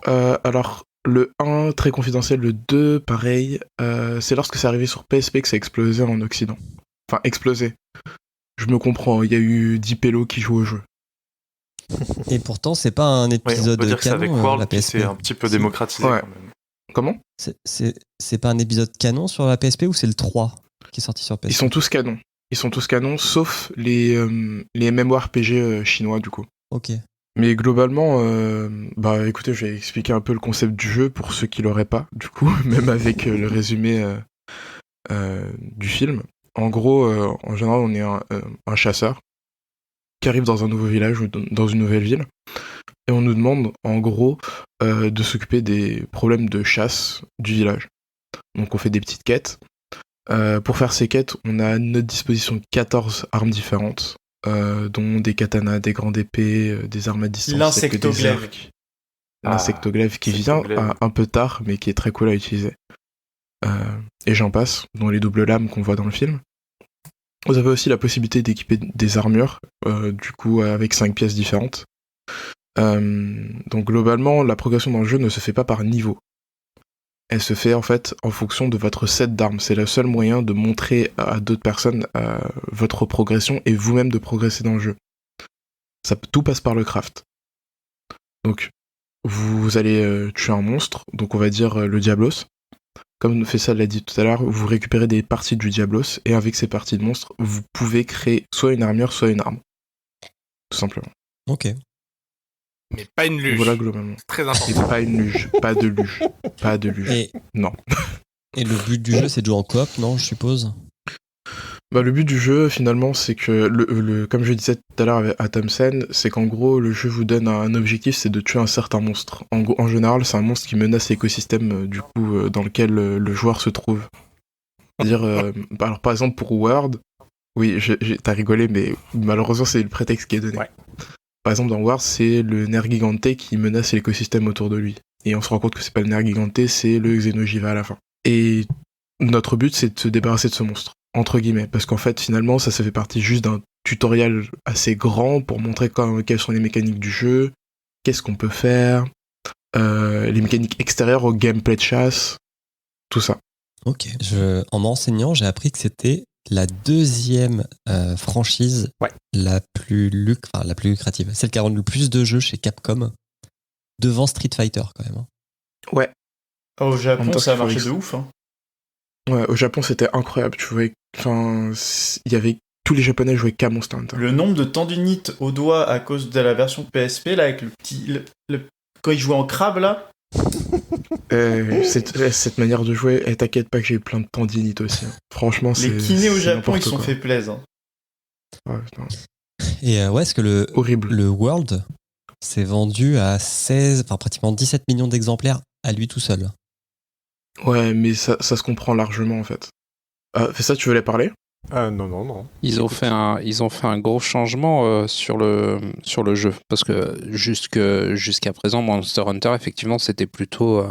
Alors, le 1, très confidentiel, le 2, pareil. C'est lorsque c'est arrivé sur PSP que ça a explosé en Occident. Enfin, explosé. Je me comprends, il y a eu 10 pélos qui jouent au jeu. Et pourtant, c'est pas un épisode on peut dire que c'est avec canon, World la qui PSP. s'est un petit peu démocratisé Ouais. quand même. Comment ? C'est pas un épisode canon sur la PSP ou c'est le 3 qui est sorti sur PSP? Ils sont tous canons. Ils sont tous canons, sauf les MMORPG chinois, du coup. Ok. Mais globalement, écoutez, je vais expliquer un peu le concept du jeu pour ceux qui l'auraient pas, du coup, même avec le résumé du film. En gros, en général, on est un chasseur qui arrive dans un nouveau village ou dans une nouvelle ville, et on nous demande, en gros, de s'occuper des problèmes de chasse du village. Donc on fait des petites quêtes. Pour faire ces quêtes, on a à notre disposition 14 armes différentes, dont des katanas, des grandes épées, des armes à distance, L'insectoglaive. L'insectoglaive qui vient un peu tard, mais qui est très cool à utiliser. Et j'en passe, dont les doubles lames qu'on voit dans le film. Vous avez aussi la possibilité d'équiper des armures, du coup avec 5 pièces différentes. Donc globalement, la progression dans le jeu ne se fait pas par niveau. Elle se fait en fait en fonction de votre set d'armes. C'est le seul moyen de montrer à d'autres personnes votre progression et vous-même de progresser dans le jeu. Tout passe par le craft. Donc, vous allez tuer un monstre, donc on va dire le Diablos. Comme Faisal l'a dit tout à l'heure, vous récupérez des parties du Diablos, et avec ces parties de monstres, vous pouvez créer soit une armure, soit une arme. Tout simplement. Ok. Mais pas une luge. Voilà, globalement. C'est très important. Et pas une luge. Pas de luge. Pas de luge. Non. Et le but du jeu, c'est de jouer en coop, non, je suppose? Le but du jeu, finalement, c'est que, comme je disais tout à l'heure à Thompson, c'est qu'en gros, le jeu vous donne un objectif, c'est de tuer un certain monstre. En général, c'est un monstre qui menace l'écosystème, dans lequel le joueur se trouve. C'est-à-dire, alors par exemple, pour World, oui, t'as rigolé, mais malheureusement, c'est le prétexte qui est donné. Ouais. Par exemple, dans World, c'est le Nergigante qui menace l'écosystème autour de lui. Et on se rend compte que c'est pas le Nergigante, c'est le Xeno'jiva à la fin. Et notre but, c'est de se débarrasser de ce monstre. Entre guillemets, parce qu'en fait, finalement, ça fait partie juste d'un tutoriel assez grand pour montrer quelles sont les mécaniques du jeu, qu'est-ce qu'on peut faire, les mécaniques extérieures au gameplay de chasse, tout ça. Ok. En m'enseignant, j'ai appris que c'était la deuxième franchise la plus lucrative. Celle qui a rendu le plus de jeux chez Capcom, devant Street Fighter quand même. Ouais. Au Japon, ça a marché marché de ouf. Hein. Ouais, au Japon, c'était incroyable. Tu voyais, il y avait tous les Japonais jouaient qu'à Monster Hunter. Le nombre de tendinites au doigt à cause de la version PSP, là, avec le petit... Quand il jouait en crabe, là. Cette manière de jouer, t'inquiète pas que j'ai eu plein de tendinites aussi. Hein. Franchement, les kinés au Japon, ils se sont fait plaisir. Ouais, et est-ce que horrible. Le World s'est vendu à pratiquement 17 millions d'exemplaires à lui tout seul? Ouais, mais ça se comprend largement en fait. Fais ça, tu voulais parler? Non. Ils ont fait un gros changement sur le jeu, parce que jusqu'à présent, Monster Hunter, effectivement, c'était plutôt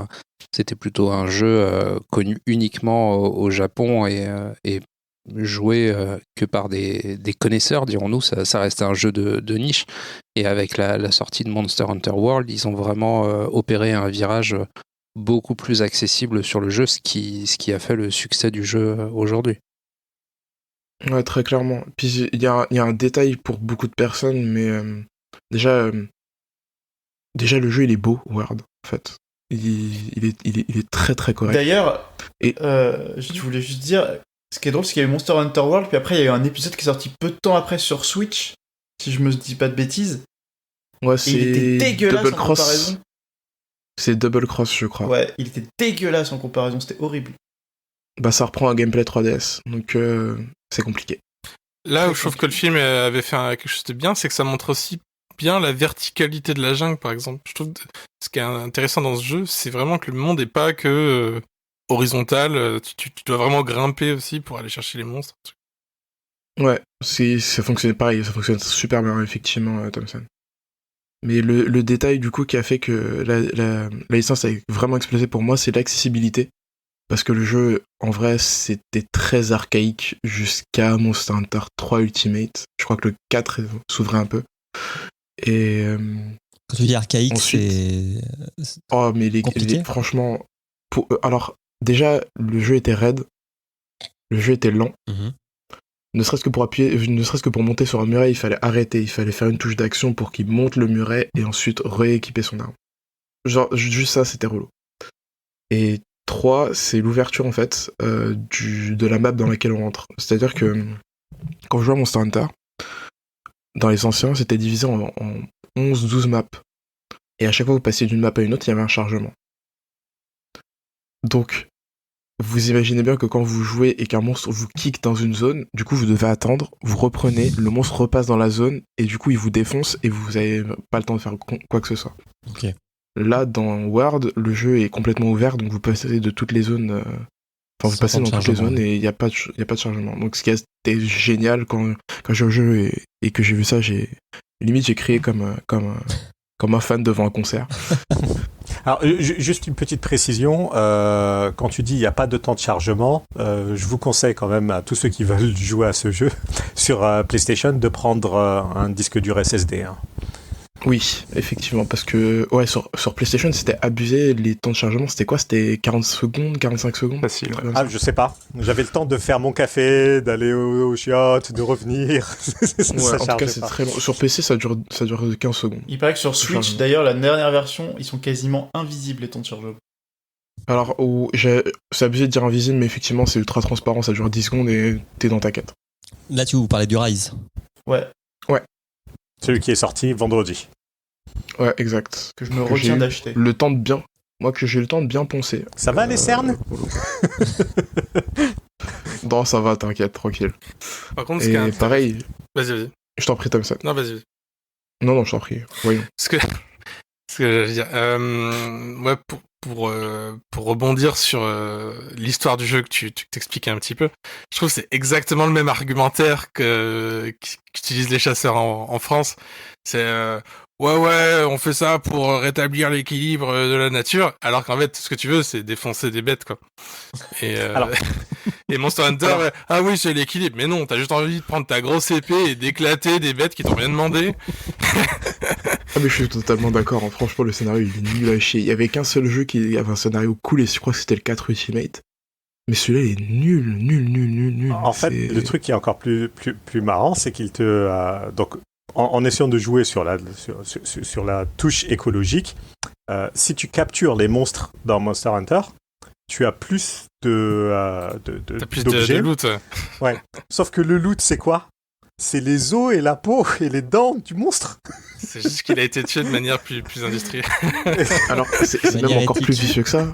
un jeu connu uniquement au Japon et joué que par des connaisseurs, dirons-nous. Ça reste un jeu de niche. Et avec la sortie de Monster Hunter World, ils ont vraiment opéré un virage beaucoup plus accessible sur le jeu, ce qui a fait le succès du jeu aujourd'hui. Ouais, très clairement. Puis il y a un détail pour beaucoup de personnes, mais déjà le jeu il est beau, Word, en fait. Il est très très correct. D'ailleurs, Et- je voulais juste dire, ce qui est drôle, c'est qu'il y a eu Monster Hunter World, puis après il y a eu un épisode qui est sorti peu de temps après sur Switch, si je me dis pas de bêtises. Ouais, Et il était c'est dégueulasse Double en Cross. comparaison. C'est Double Cross, je crois. Ouais, il était dégueulasse en comparaison, c'était horrible. Bah ça reprend un gameplay 3DS, donc c'est compliqué. Là où je trouve que le film avait fait quelque chose de bien, c'est que ça montre aussi bien la verticalité de la jungle, par exemple. Je trouve que ce qui est intéressant dans ce jeu, c'est vraiment que le monde n'est pas que horizontal. Tu dois vraiment grimper aussi pour aller chercher les monstres. Ouais, ça fonctionne pareil, ça fonctionne super bien, effectivement, Thompson. Mais le détail, du coup, qui a fait que la licence a vraiment explosé pour moi, c'est l'accessibilité. Parce que le jeu, en vrai, c'était très archaïque jusqu'à Monster Hunter 3 Ultimate. Je crois que le 4 s'ouvrait un peu. Et Quand tu dis archaïque, ensuite- c'est oh, mais compliqué. franchement, alors déjà, le jeu était raide, le jeu était lent. Mhm. Ne serait-ce que pour monter sur un muret, il fallait arrêter, il fallait faire une touche d'action pour qu'il monte le muret et ensuite rééquiper son arme. Genre, juste ça, c'était relou. Et 3, c'est l'ouverture en fait de la map dans laquelle on rentre. C'est-à-dire que quand je jouais à Monster Hunter, dans les anciens, c'était divisé en 11-12 maps. Et à chaque fois que vous passiez d'une map à une autre, il y avait un chargement. Donc, vous imaginez bien que quand vous jouez et qu'un monstre vous kick dans une zone, du coup vous devez attendre, vous reprenez, le monstre repasse dans la zone, et du coup il vous défonce et vous avez pas le temps de faire quoi que ce soit. Ok. Là, dans Word, le jeu est complètement ouvert, donc vous passez de toutes les zones. Enfin, vous Sans passez temps de dans toutes les chargement, zones et il n'y a pas de chargement. Donc, ce qui était génial quand j'ai joué au jeu et que j'ai vu ça, limite j'ai crié comme un fan devant un concert. Alors, juste une petite précision, quand tu dis il n'y a pas de temps de chargement, je vous conseille quand même à tous ceux qui veulent jouer à ce jeu sur PlayStation de prendre un disque dur SSD. Hein. Oui, effectivement, parce que ouais, sur PlayStation, c'était abusé, les temps de chargement, c'était quoi? C'était 40 secondes, 45 secondes? Facile, ouais. Ah, je sais pas. J'avais le temps de faire mon café, d'aller aux chiottes, de revenir. Ouais, en tout cas, c'est très long. Sur PC, ça dure 15 secondes. Il paraît que sur Switch, chargement. d'ailleurs, la dernière version, ils sont quasiment invisibles les temps de chargement. Alors, c'est abusé de dire invisible, mais effectivement, c'est ultra transparent, ça dure 10 secondes et t'es dans ta quête. Là, tu vous parlais du Rise. Ouais, Celui qui est sorti vendredi. Ouais, exact. que je me Que j'ai retiens eu d'acheter. Le temps de bien. Moi, que j'ai eu le temps de bien poncer. Ça va les cernes Non, ça va, t'inquiète, tranquille. Par contre, ce qui est Et pareil, Vas-y. je t'en prie, Thompson. Non, vas-y. Non, je t'en prie. Voyons. Ce que j'allais dire, ouais, pour rebondir sur l'histoire du jeu que tu t'expliquais un petit peu, je trouve que c'est exactement le même argumentaire qu'utilisent les chasseurs en France. C'est ouais, on fait ça pour rétablir l'équilibre de la nature, alors qu'en fait, tout ce que tu veux, c'est défoncer des bêtes, quoi. Et Alors. et Monster Hunter, ouais, ah oui, c'est l'équilibre, mais non, t'as juste envie de prendre ta grosse épée et d'éclater des bêtes qui t'ont rien demandé. Ah, mais je suis totalement d'accord. Hein. Franchement, le scénario, il est nul à chier. Il y avait qu'un seul jeu qui avait un scénario cool et je crois que c'était le 4 Ultimate. Mais celui-là, il est nul. En fait, le truc qui est encore plus marrant, c'est qu'il te... donc, en essayant de jouer sur la touche écologique, si tu captures les monstres dans Monster Hunter, tu as plus T'as plus d'objets. de loot. Ouais. Sauf que le loot, c'est quoi? C'est les os et la peau et les dents du monstre. C'est juste qu'il a été tué de manière plus industrielle. Alors, c'est même Manière encore éthique. plus vicieux que ça.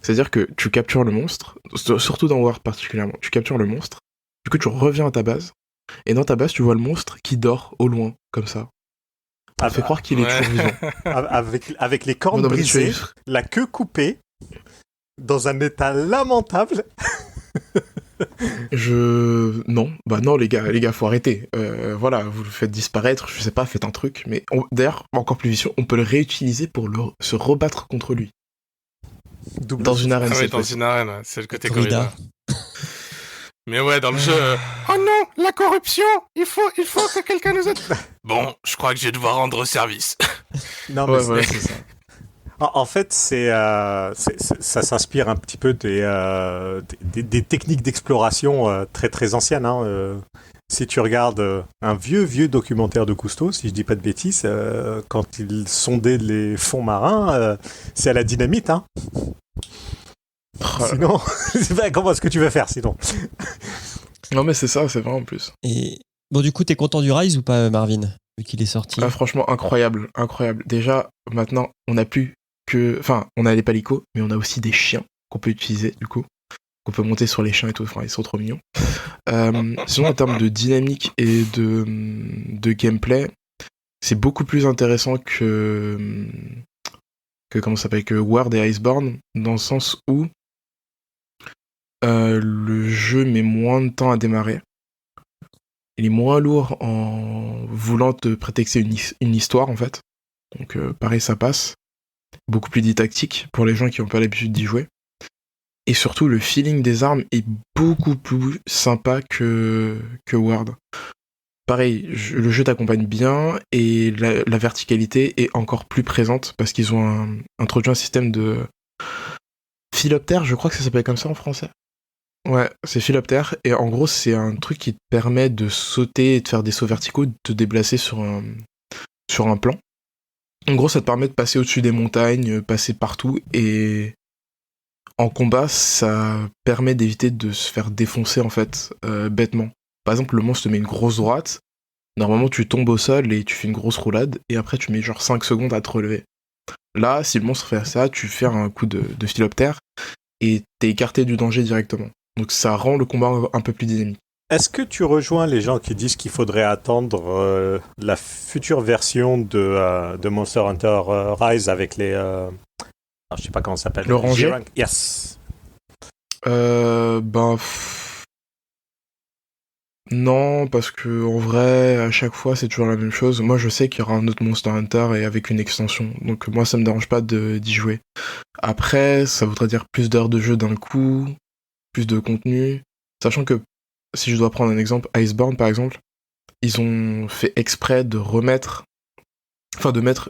C'est-à-dire que tu captures le monstre, surtout dans War particulièrement, tu captures le monstre, du coup tu reviens à ta base, et dans ta base tu vois le monstre qui dort au loin, comme ça. Ça fait croire qu'il est Ouais. toujours vivant. Avec les cornes Non, mais brisées, la queue coupée, dans un état lamentable. Non, les gars, faut arrêter. Voilà, vous le faites disparaître, je sais pas, faites un truc. Mais d'ailleurs, encore plus vicieux, on peut le réutiliser pour se rebattre contre lui. Double Dans une arène, Ah oui, cette dans fois-ci. une arène, ouais. C'est le côté Corrida. corrida. Mais ouais, dans le jeu... Oh non, la corruption. Il faut que quelqu'un nous aide. Bon, je crois que je vais devoir rendre service. Non, mais Ouais, voilà, c'est ça. En fait, ça s'inspire un petit peu des techniques d'exploration très très anciennes. Hein. Si tu regardes un vieux documentaire de Cousteau, si je dis pas de bêtises, quand il sondait les fonds marins, c'est à la dynamite. Hein. Sinon, comment est-ce que tu veux faire sinon? Non, mais c'est ça, c'est vrai en plus. Et bon, du coup, t'es content du Rise ou pas, Marvin, vu qu'il est sorti? Ah, franchement, incroyable, incroyable. Déjà, maintenant, on n'a plus que... Enfin, on a les palicots, mais on a aussi des chiens qu'on peut utiliser, du coup. Qu'on peut monter sur les chiens et tout. Enfin, ils sont trop mignons. Sinon, en termes de dynamique et de gameplay, c'est beaucoup plus intéressant que comment ça s'appelle, que Ward et Iceborne, dans le sens où le jeu met moins de temps à démarrer. Il est moins lourd en voulant te prétexter une histoire, en fait. Donc, pareil, ça passe. Beaucoup plus didactique pour les gens qui n'ont pas l'habitude d'y jouer. Et surtout, le feeling des armes est beaucoup plus sympa que Ward. Pareil, le jeu t'accompagne bien et la verticalité est encore plus présente parce qu'ils ont introduit un système de philoptère, je crois que ça s'appelle comme ça en français. Ouais, c'est philoptère et en gros c'est un truc qui te permet de sauter et de faire des sauts verticaux, de te déplacer sur un plan. En gros ça te permet de passer au-dessus des montagnes, passer partout et en combat ça permet d'éviter de se faire défoncer en fait bêtement. Par exemple, le monstre te met une grosse droite, normalement tu tombes au sol et tu fais une grosse roulade, et après tu mets genre 5 secondes à te relever. Là, si le monstre fait ça, tu fais un coup de philoptère, et t'es écarté du danger directement. Donc ça rend le combat un peu plus dynamique. Est-ce que tu rejoins les gens qui disent qu'il faudrait attendre la future version de Monster Hunter Rise avec les... je sais pas comment ça s'appelle. Le rangé? Yes. Non, parce que en vrai, à chaque fois, c'est toujours la même chose. Moi, je sais qu'il y aura un autre Monster Hunter et avec une extension. Donc moi, ça me dérange pas d'y jouer. Après, ça voudrait dire plus d'heures de jeu d'un coup, plus de contenu. Sachant que, si je dois prendre un exemple, Iceborne, par exemple, ils ont fait exprès de mettre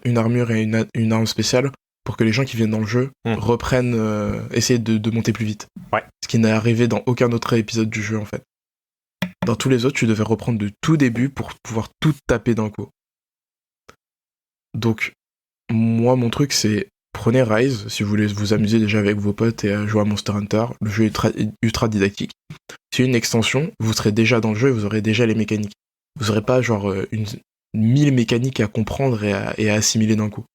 une armure et une arme spéciale pour que les gens qui viennent dans le jeu reprennent, essayer de monter plus vite. Ouais. Ce qui n'est arrivé dans aucun autre épisode du jeu, en fait. Dans tous les autres, tu devais reprendre de tout début pour pouvoir tout taper d'un coup. Donc, moi, mon truc, c'est prenez Rise, si vous voulez vous amuser déjà avec vos potes et jouer à Monster Hunter. Le jeu est ultra didactique. C'est une extension, vous serez déjà dans le jeu et vous aurez déjà les mécaniques. Vous n'aurez pas genre 1000 mécaniques à comprendre et à assimiler d'un coup.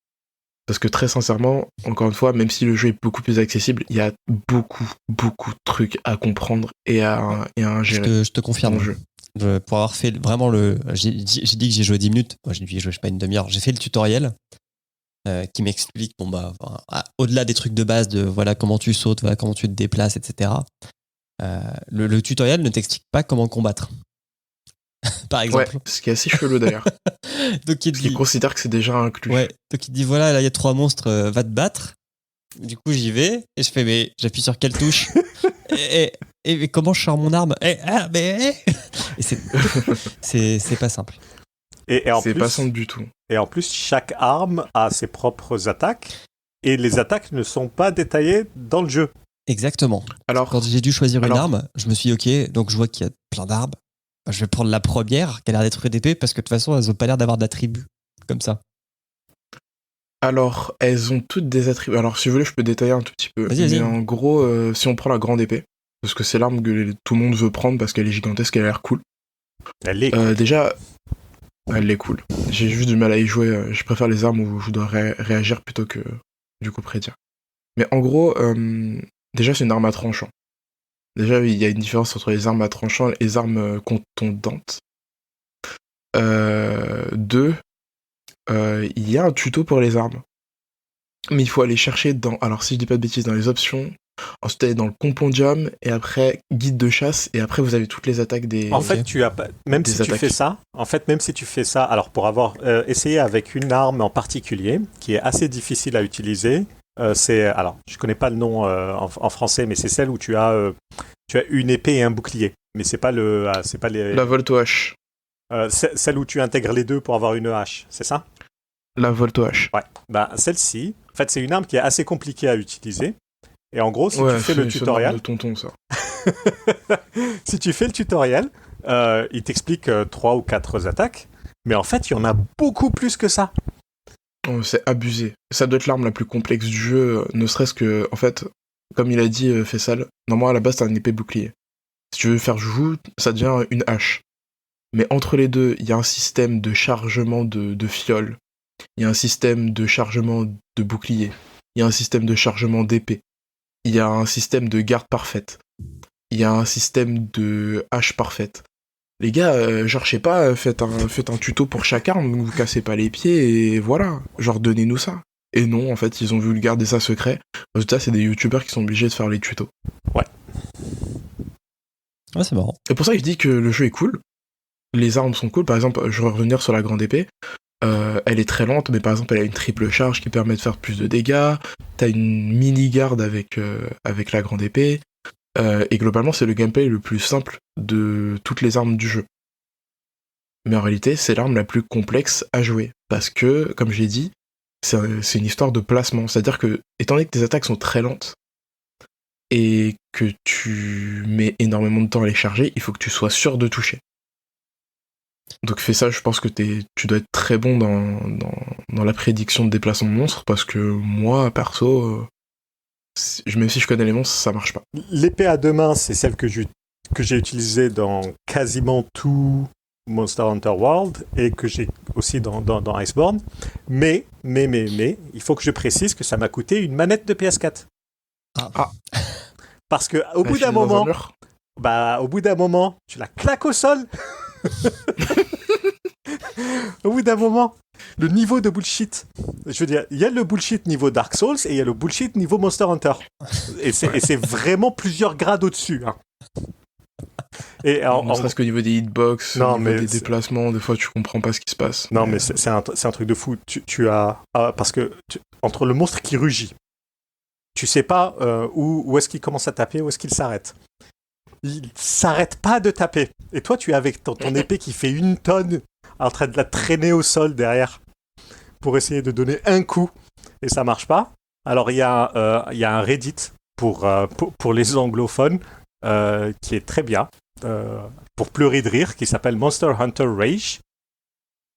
Parce que très sincèrement, encore une fois, même si le jeu est beaucoup plus accessible, il y a beaucoup de trucs à comprendre et à ingérer. Je te confirme. Dans le jeu. Pour avoir fait vraiment j'ai dit que j'ai joué 10 minutes. Moi, j'ai joué, je sais pas, une demi-heure. J'ai fait le tutoriel qui m'explique, au-delà des trucs de base de voilà comment tu sautes, voilà comment tu te déplaces, etc. Le tutoriel ne t'explique pas comment combattre. Par exemple. Ouais, ce qui est assez chelou d'ailleurs. Donc il Parce qu'il considère que c'est déjà inclus. Ouais, donc il dit voilà, là il y a 3 monstres, va te battre. Du coup j'y vais et je fais mais j'appuie sur quelle touche et comment je sors mon arme et c'est pas simple. Et en c'est plus, pas simple du tout. Et en plus, chaque arme a ses propres attaques et les attaques ne sont pas détaillées dans le jeu. Exactement. Alors, quand j'ai dû choisir une arme, je me suis dit ok, donc je vois qu'il y a plein d'armes. Je vais prendre la première qui a l'air d'être une épée parce que de toute façon elles n'ont pas l'air d'avoir d'attributs comme ça. Alors, elles ont toutes des attributs. Alors, si vous voulez, je peux détailler un tout petit peu. Vas-y. Mais en gros, si on prend la grande épée, parce que c'est l'arme que tout le monde veut prendre parce qu'elle est gigantesque, elle a l'air cool. Elle est cool. Déjà, elle est cool. J'ai juste du mal à y jouer. Je préfère les armes où je dois réagir plutôt que du coup prédire. Mais en gros, déjà, c'est une arme à tranchant. Déjà, il y a une différence entre les armes à tranchant et les armes contondantes. 2, il y a un tuto pour les armes. Mais il faut aller chercher alors si je dis pas de bêtises, dans les options, ensuite aller dans le compendium, et après guide de chasse, et après vous avez toutes les attaques des... En fait, même si tu fais ça, alors pour avoir essayé avec une arme en particulier, qui est assez difficile à utiliser, alors je connais pas le nom en français, mais c'est celle où tu as une épée et un bouclier. mais c'est pas les. La Volto H. Celle où tu intègres les deux pour avoir une hache, c'est ça? La Volto H. Ouais. Bah, celle-ci, en fait, c'est une arme qui est assez compliquée à utiliser. Et en gros, si tu fais le tutoriel, de tonton, ça. si tu fais le tutoriel, il t'explique 3 ou 4 attaques, mais en fait, il y en a beaucoup plus que ça. Oh, c'est abusé. Ça doit être l'arme la plus complexe du jeu, ne serait-ce que, en fait, comme il a dit Fessal, normalement à la base t'as un épée bouclier. Si tu veux faire joujou, ça devient une hache. Mais entre les deux, il y a un système de chargement de fiole, il y a un système de chargement de bouclier, il y a un système de chargement d'épée, il y a un système de garde parfaite, il y a un système de hache parfaite. Les gars, genre je sais pas, faites un tuto pour chaque arme, vous cassez pas les pieds et voilà, genre donnez-nous ça. Et non, en fait, ils ont voulu garder ça secret. Résultat, c'est des youtubeurs qui sont obligés de faire les tutos. Ouais, c'est marrant. C'est pour ça que je dis que le jeu est cool. Les armes sont cool. Par exemple, je vais revenir sur la grande épée. Elle est très lente, mais par exemple, elle a une triple charge qui permet de faire plus de dégâts. T'as une mini-garde avec la grande épée. Et globalement, c'est le gameplay le plus simple de toutes les armes du jeu. Mais en réalité, c'est l'arme la plus complexe à jouer. Parce que, comme je l'ai dit, c'est une histoire de placement. C'est-à-dire que, étant donné que tes attaques sont très lentes, et que tu mets énormément de temps à les charger, il faut que tu sois sûr de toucher. Donc fais ça, je pense que tu dois être très bon dans la prédiction de déplacement de monstres, parce que moi, perso, même si je connais les monstres, ça marche pas. L'épée à deux mains, c'est celle que j'ai utilisée dans quasiment tout Monster Hunter World et que j'ai aussi dans Iceborne. Mais, il faut que je précise que ça m'a coûté une manette de PS4. Ah. Parce que au bout d'un moment, tu la claques au sol. Au bout d'un moment, le niveau de bullshit. Je veux dire, il y a le bullshit niveau Dark Souls et il y a le bullshit niveau Monster Hunter. Et c'est vraiment plusieurs grades au-dessus. Hein. Et ne serait-ce qu'au niveau des hitbox, au niveau des déplacements, des fois tu comprends pas ce qui se passe. Non, mais c'est un truc de fou. Tu as... parce que entre le monstre qui rugit, tu sais pas où est-ce qu'il commence à taper, où est-ce qu'il s'arrête. Il s'arrête pas de taper. Et toi, tu es avec ton épée qui fait 1 tonne en train de la traîner au sol derrière pour essayer de donner un coup. Et ça marche pas. Alors, il y a un Reddit pour les anglophones qui est très bien. Pour pleurer de rire, qui s'appelle Monster Hunter Rage.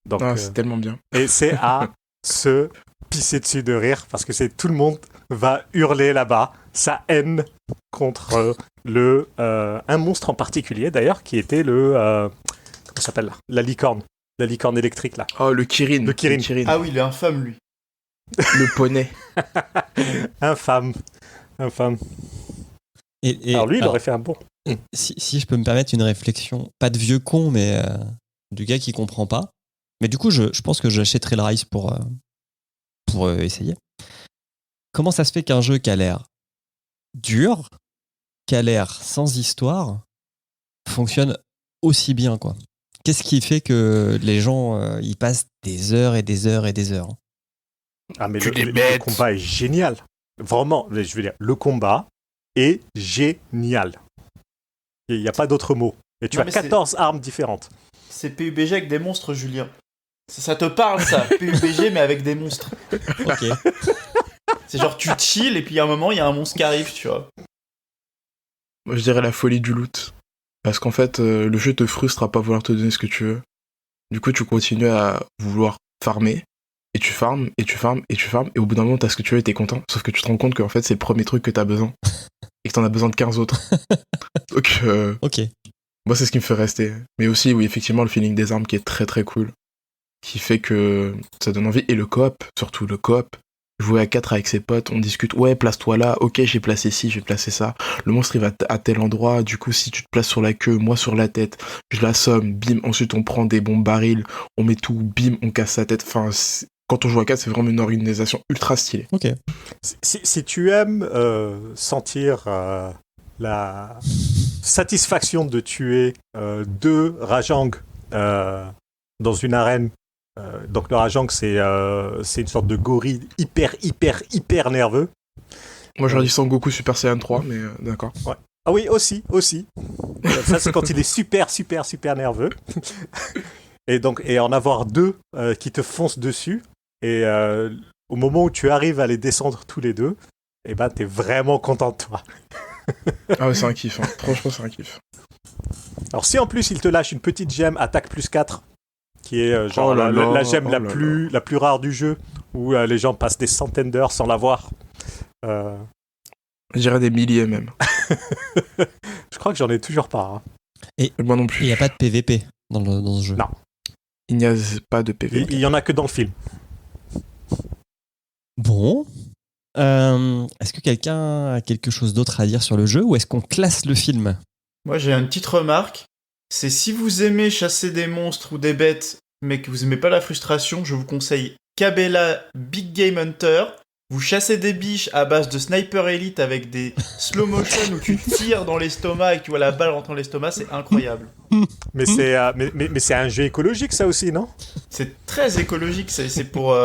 Donc, c'est tellement bien. Et c'est à se pisser dessus de rire parce que tout le monde va hurler là-bas sa haine contre un monstre en particulier d'ailleurs qui était comment ça s'appelle là, la licorne électrique là. Oh, le Kirin. Le Kirin. Ah oui, il est infâme lui. Le poney. infâme. Alors lui, il aurait fait un bon. Si je peux me permettre une réflexion, pas de vieux con, mais du gars qui comprend pas. Mais du coup, je pense que j'achèterai le Rise pour essayer. Comment ça se fait qu'un jeu qui a l'air dur, qui a l'air sans histoire, fonctionne aussi bien, quoi? Qu'est-ce qui fait que les gens y passent des heures et des heures et des heures? Ah, mais le combat est génial. Vraiment, je veux dire, le combat est génial. Il n'y a pas d'autre mot. Et tu as 14 armes différentes. C'est PUBG avec des monstres, Julien. Ça te parle, ça. PUBG, mais avec des monstres. Ok. C'est genre, tu chill, et puis à un moment, il y a un monstre qui arrive, tu vois. Moi, je dirais la folie du loot. Parce qu'en fait, le jeu te frustre à pas vouloir te donner ce que tu veux. Du coup, tu continues à vouloir farmer. Et tu farmes, et tu farmes, et tu farmes. Et au bout d'un moment, t'as ce que tu veux et t'es content. Sauf que tu te rends compte qu'en fait, c'est le premier truc que t'as besoin. Et que t'en as besoin de 15 autres. Donc, ok. Moi, c'est ce qui me fait rester. Mais aussi, oui, effectivement, le feeling des armes qui est très très cool. Qui fait que ça donne envie. Et le coop, surtout le coop. Jouer à 4 avec ses potes, on discute, ouais, place-toi là, ok, j'ai placé ci, j'ai placé ça. Le monstre, il va à tel endroit, du coup, si tu te places sur la queue, moi sur la tête, je l'assomme, bim, ensuite on prend des bons barils, on met tout, bim, on casse sa tête. Enfin, quand on joue à 4, c'est vraiment une organisation ultra stylée. Ok. Si tu aimes sentir la satisfaction de tuer 2 Rajang dans une arène, donc le Rajang, c'est une sorte de gorille hyper nerveux. Moi j'aurais dit Sangoku Super Saiyan 3, mais d'accord. Ouais. Ah oui, aussi. Ça, c'est quand il est super nerveux. Et en avoir deux qui te foncent dessus. Et au moment où tu arrives à les descendre tous les deux, et ben, t'es vraiment content de toi. Ah ouais, c'est un kiff. Hein. Franchement, c'est un kiff. Alors, si en plus il te lâche une petite gemme attaque plus 4, qui est genre Oh là là, la gemme oh la là plus rare du jeu, où les gens passent des centaines d'heures sans l'avoir. Je dirais des milliers même. Je crois que j'en ai toujours pas. Et moi non Il plus. n'y a pas de PVP dans ce jeu. Non. Il n'y a pas de PV. Il y en a que dans le film. Bon. Est-ce que quelqu'un a quelque chose d'autre à dire sur le jeu ou est-ce qu'on classe le film? Moi, j'ai une petite remarque. C'est si vous aimez chasser des monstres ou des bêtes, mais que vous aimez pas la frustration, je vous conseille Cabela Big Game Hunter. Vous chassez des biches à base de Sniper Elite avec des slow motion où tu tires dans l'estomac et que tu vois la balle rentrer dans l'estomac, c'est incroyable. Mais c'est un jeu écologique, ça aussi, non? C'est très écologique, c'est pour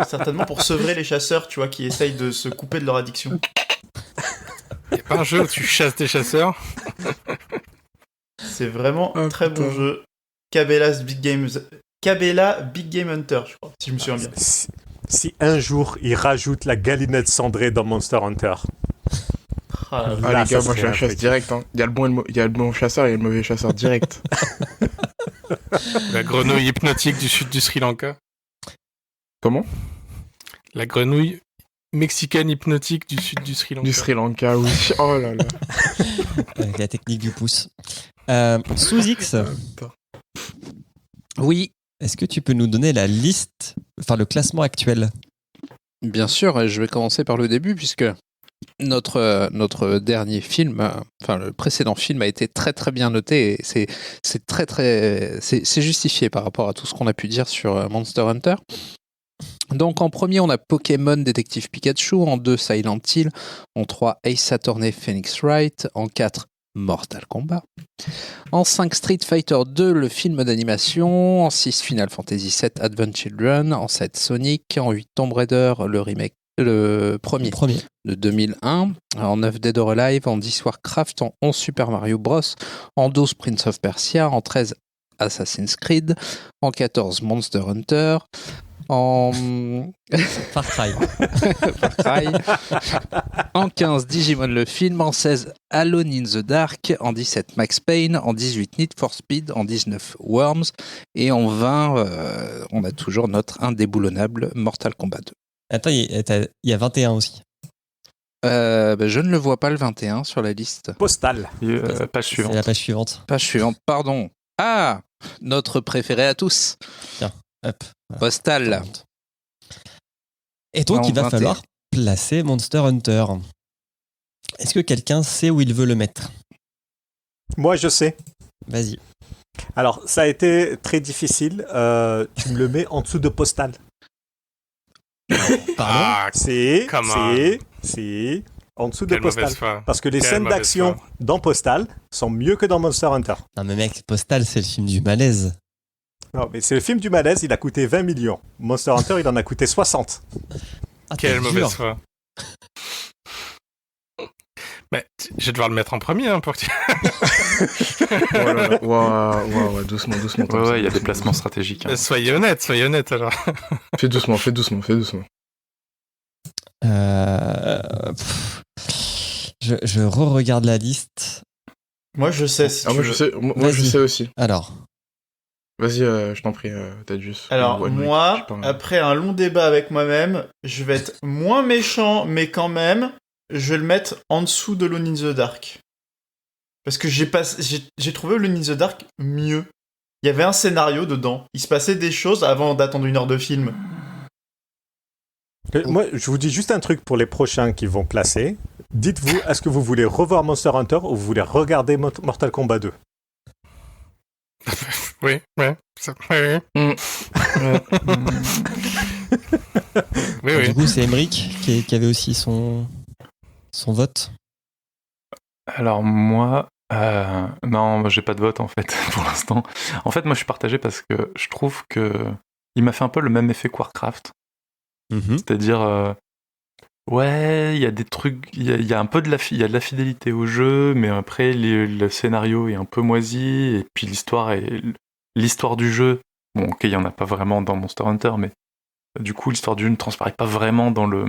certainement pour sevrer les chasseurs, tu vois, qui essayent de se couper de leur addiction. Y a pas un jeu où tu chasses des chasseurs? C'est vraiment un Oh, très putain. bon jeu. Cabela Big Game Hunter, je crois, si je me souviens bien. Si un jour ils rajoutent la galinette cendrée dans Monster Hunter. Ah, Ah Là, les gars, ça moi je serait la un chasse truc. direct. Hein. Il y a le bon chasseur et le mauvais chasseur direct. La grenouille hypnotique du sud du Sri Lanka. Comment? La grenouille mexicaine hypnotique du sud du Sri Lanka. Du Sri Lanka, oui. Oh là là. Avec la technique du pouce. Sous X, Oui, est-ce que tu peux nous donner la liste, enfin le classement actuel? bien sûr, et je vais commencer par le début puisque notre dernier film, enfin le précédent film a été très très bien noté et c'est justifié par rapport à tout ce qu'on a pu dire sur Monster Hunter. Donc en premier on a Pokémon Détective Pikachu, en 2 Silent Hill, en 3 Ace Attorney Phoenix Wright, en 4 Mortal Kombat, en 5 Street Fighter 2 le film d'animation, en 6 Final Fantasy 7 Advent Children, en 7 Sonic, en 8 Tomb Raider le premier de 2001, en 9 Dead or Alive, en 10 Warcraft, en 11 Super Mario Bros, en 12 Prince of Persia, en 13 Assassin's Creed, en 14 Monster Hunter, en Far Cry. Far Cry, en 15 Digimon le film, en 16 Alone in the Dark, en 17 Max Payne, en 18 Need for Speed, en 19 Worms et en 20 on a toujours notre indéboulonnable Mortal Kombat 2. Attends, il y a 21 aussi. Je ne le vois pas le 21 sur la liste. Postal. Page C'est suivante. la page suivante. Page suivante, pardon. Ah, notre préféré à tous, Hop. Postal. Et donc, En il va 21. falloir placer Monster Hunter. Est-ce que quelqu'un sait où il veut le mettre? Moi, je sais. Vas-y. Alors, ça a été très difficile. Tu me le mets en dessous de Postal. Pardon? Ah, C'est Come en dessous de quelle Postal. mauvaise foi. Parce que les Quelle scènes mauvaise d'action foi. dans Postal sont mieux que dans Monster Hunter. Non mais mec, Postal, c'est le film du malaise. Non, mais c'est le film du malaise, il a coûté 20 millions. Monster Hunter, il en a coûté 60. Ah, Quelle t'es dur. mauvaise foi. Mais je vais devoir le mettre en premier hein, pour que tu... Oh là là. Ouais, doucement. Ouais, il y a des placements stratégiques. hein. Soyez honnête alors. Fais doucement. Je re-regarde la liste. Moi, je sais si Ah, tu moi veux. je sais, moi Vas-y. je sais aussi. Alors, Vas-y, je t'en prie, Tadius. Alors, Ou One Week, moi, je sais pas. après un long débat avec moi-même, je vais être moins méchant, mais quand même, je vais le mettre en dessous de Alone in the Dark. Parce que j'ai trouvé Alone in the Dark mieux. Il y avait un scénario dedans. Il se passait des choses avant d'attendre 1 heure de film. Moi, je vous dis juste un truc pour les prochains qui vont classer. Dites-vous, est-ce que vous voulez revoir Monster Hunter ou vous voulez regarder Mortal Kombat 2? Oui. Oui. du coup, c'est Emmerich qui avait aussi son vote. Alors moi, non, moi, j'ai pas de vote en fait pour l'instant. En fait, moi je suis partagé parce que je trouve que il m'a fait un peu le même effet que Warcraft. Mhm. C'est-à-dire, Ouais, il y a des trucs, il y a un peu il y a de la fidélité au jeu, mais après le scénario est un peu moisi et puis l'histoire du jeu. Bon, ok, il y en a pas vraiment dans Monster Hunter, mais du coup l'histoire du jeu ne transparaît pas vraiment dans le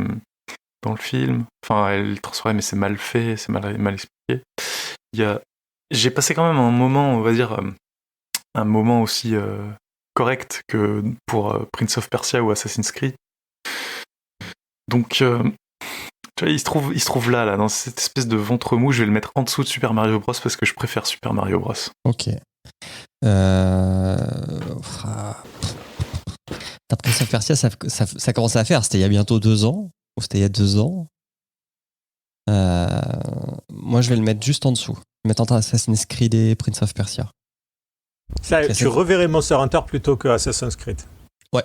film. Enfin, elle transparaît, mais c'est mal fait, c'est mal expliqué. J'ai passé quand même un moment, on va dire, un moment aussi correct que pour Prince of Persia ou Assassin's Creed. Donc, tu vois, il se trouve là, dans cette espèce de ventre mou. Je vais le mettre en dessous de Super Mario Bros parce que je préfère Super Mario Bros. Ok. Prince of Persia, ça commençait à faire. C'était il y a bientôt 2 ans. Ou c'était il y a 2 ans. Moi, je vais le mettre juste en dessous. Je vais mettre entre Assassin's Creed et Prince of Persia. Tu reverrais Monster Hunter plutôt que Assassin's Creed. Ouais.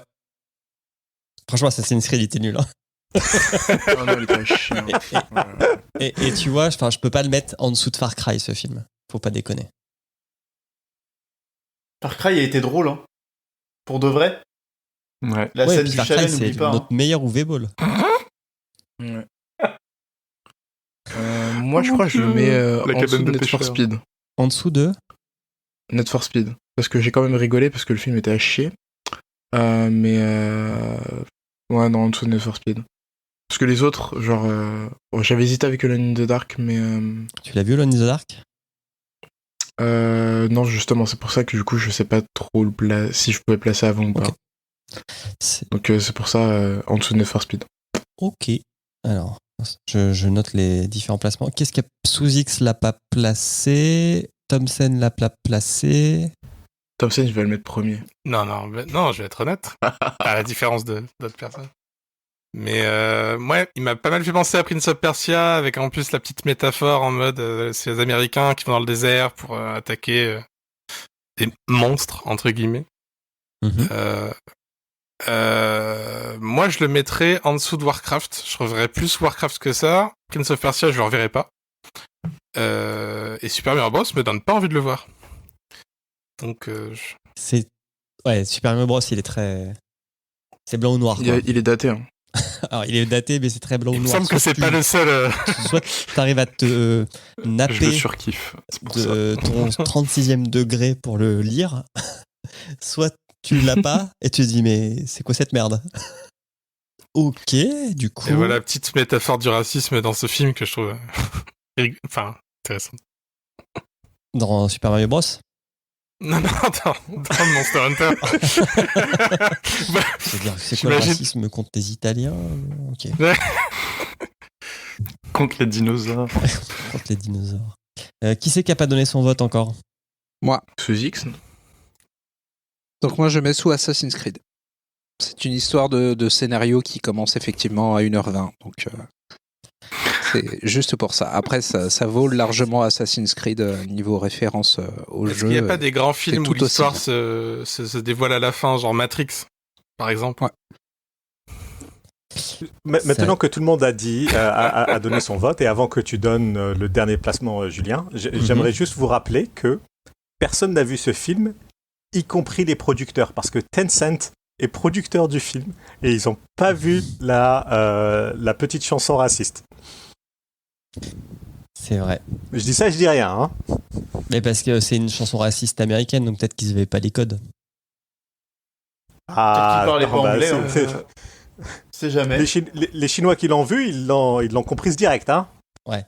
Franchement, Assassin's Creed était nul. Hein. Oh non, il était chiant. Et tu vois, je peux pas le mettre en dessous de Far Cry, ce film. Faut pas déconner. Far Cry a été drôle, hein. Pour de vrai. Ouais. La Ouais, scène puis du Far Cry, chalet, c'est n'oublie pas. notre meilleur UV Ball. Ouais. Moi, je crois que je le mets La en cabane dessous de de Need for pêcheurs. Speed. En dessous de Need for Speed. Parce que j'ai quand même rigolé parce que le film était à chier. Ouais, non, en dessous de Need for Speed. Parce que les autres, genre... j'avais hésité avec Alone in the Dark, mais... Tu l'as vu, Alone in the Dark? Non, justement, c'est pour ça que du coup, je sais pas trop si je pouvais placer avant ou pas. Ok. Donc c'est pour ça, en dessous de Need for Speed. Ok. Alors, je note les différents placements. Qu'est-ce que Sous-X l'a pas placé? Thompson l'a pas placé. Thompson, je vais le mettre premier. Non, je vais être honnête. À la différence d'autres personnes. Mais moi, il m'a pas mal fait penser à Prince of Persia, avec en plus la petite métaphore en mode c'est les Américains qui vont dans le désert pour attaquer des monstres, entre guillemets. Mm-hmm. Moi, je le mettrais en dessous de Warcraft. Je reverrais plus Warcraft que ça. Prince of Persia, je le reverrai pas. Et Super Mario Bros me donne pas envie de le voir. Donc, Ouais, Super Mario Bros, il est très... C'est blanc ou noir, quoi. Il est daté, hein. Alors, il est daté, mais c'est très blanc ou il me noir. semble que c'est pas le seul. Soit t'arrives à te Je le napper surkiffe. C'est pour ça. de ton 36e degré pour le lire, soit tu l'as pas et tu te dis mais c'est quoi cette merde? Ok, du coup... Et voilà, petite métaphore du racisme dans ce film que je trouve intéressant. Dans Super Mario Bros? Non, dans Monster Hunter. C'est-à-dire, c'est quoi le racisme contre les Italiens? Ok. Contre les dinosaures. Contre les dinosaures. Qui c'est qui a pas donné son vote encore? Moi. Sous X. Donc moi, je mets sous Assassin's Creed. C'est une histoire de scénario qui commence effectivement à 1h20. Donc c'est juste pour ça. Après, ça vaut largement Assassin's Creed niveau référence au jeu. Est-ce qu'il n'y a pas des grands films où tout aussi l'histoire bien. se dévoile à la fin, genre Matrix, par exemple? Ouais. Maintenant que tout le monde a dit, a donné son vote, et avant que tu donnes le dernier placement, Julien, j'aimerais juste vous rappeler que personne n'a vu ce film, y compris les producteurs, parce que Tencent est producteur du film, et ils n'ont pas vu la petite chanson raciste. C'est vrai. Je dis ça, je dis rien. Hein. Mais parce que c'est une chanson raciste américaine, donc peut-être qu'ils n'avaient pas les codes. Ah, Peut-être qu'ils parlaient pas bah, anglais. C'est jamais. les Chinois qui l'ont vu, ils l'ont comprise direct. Hein. Bah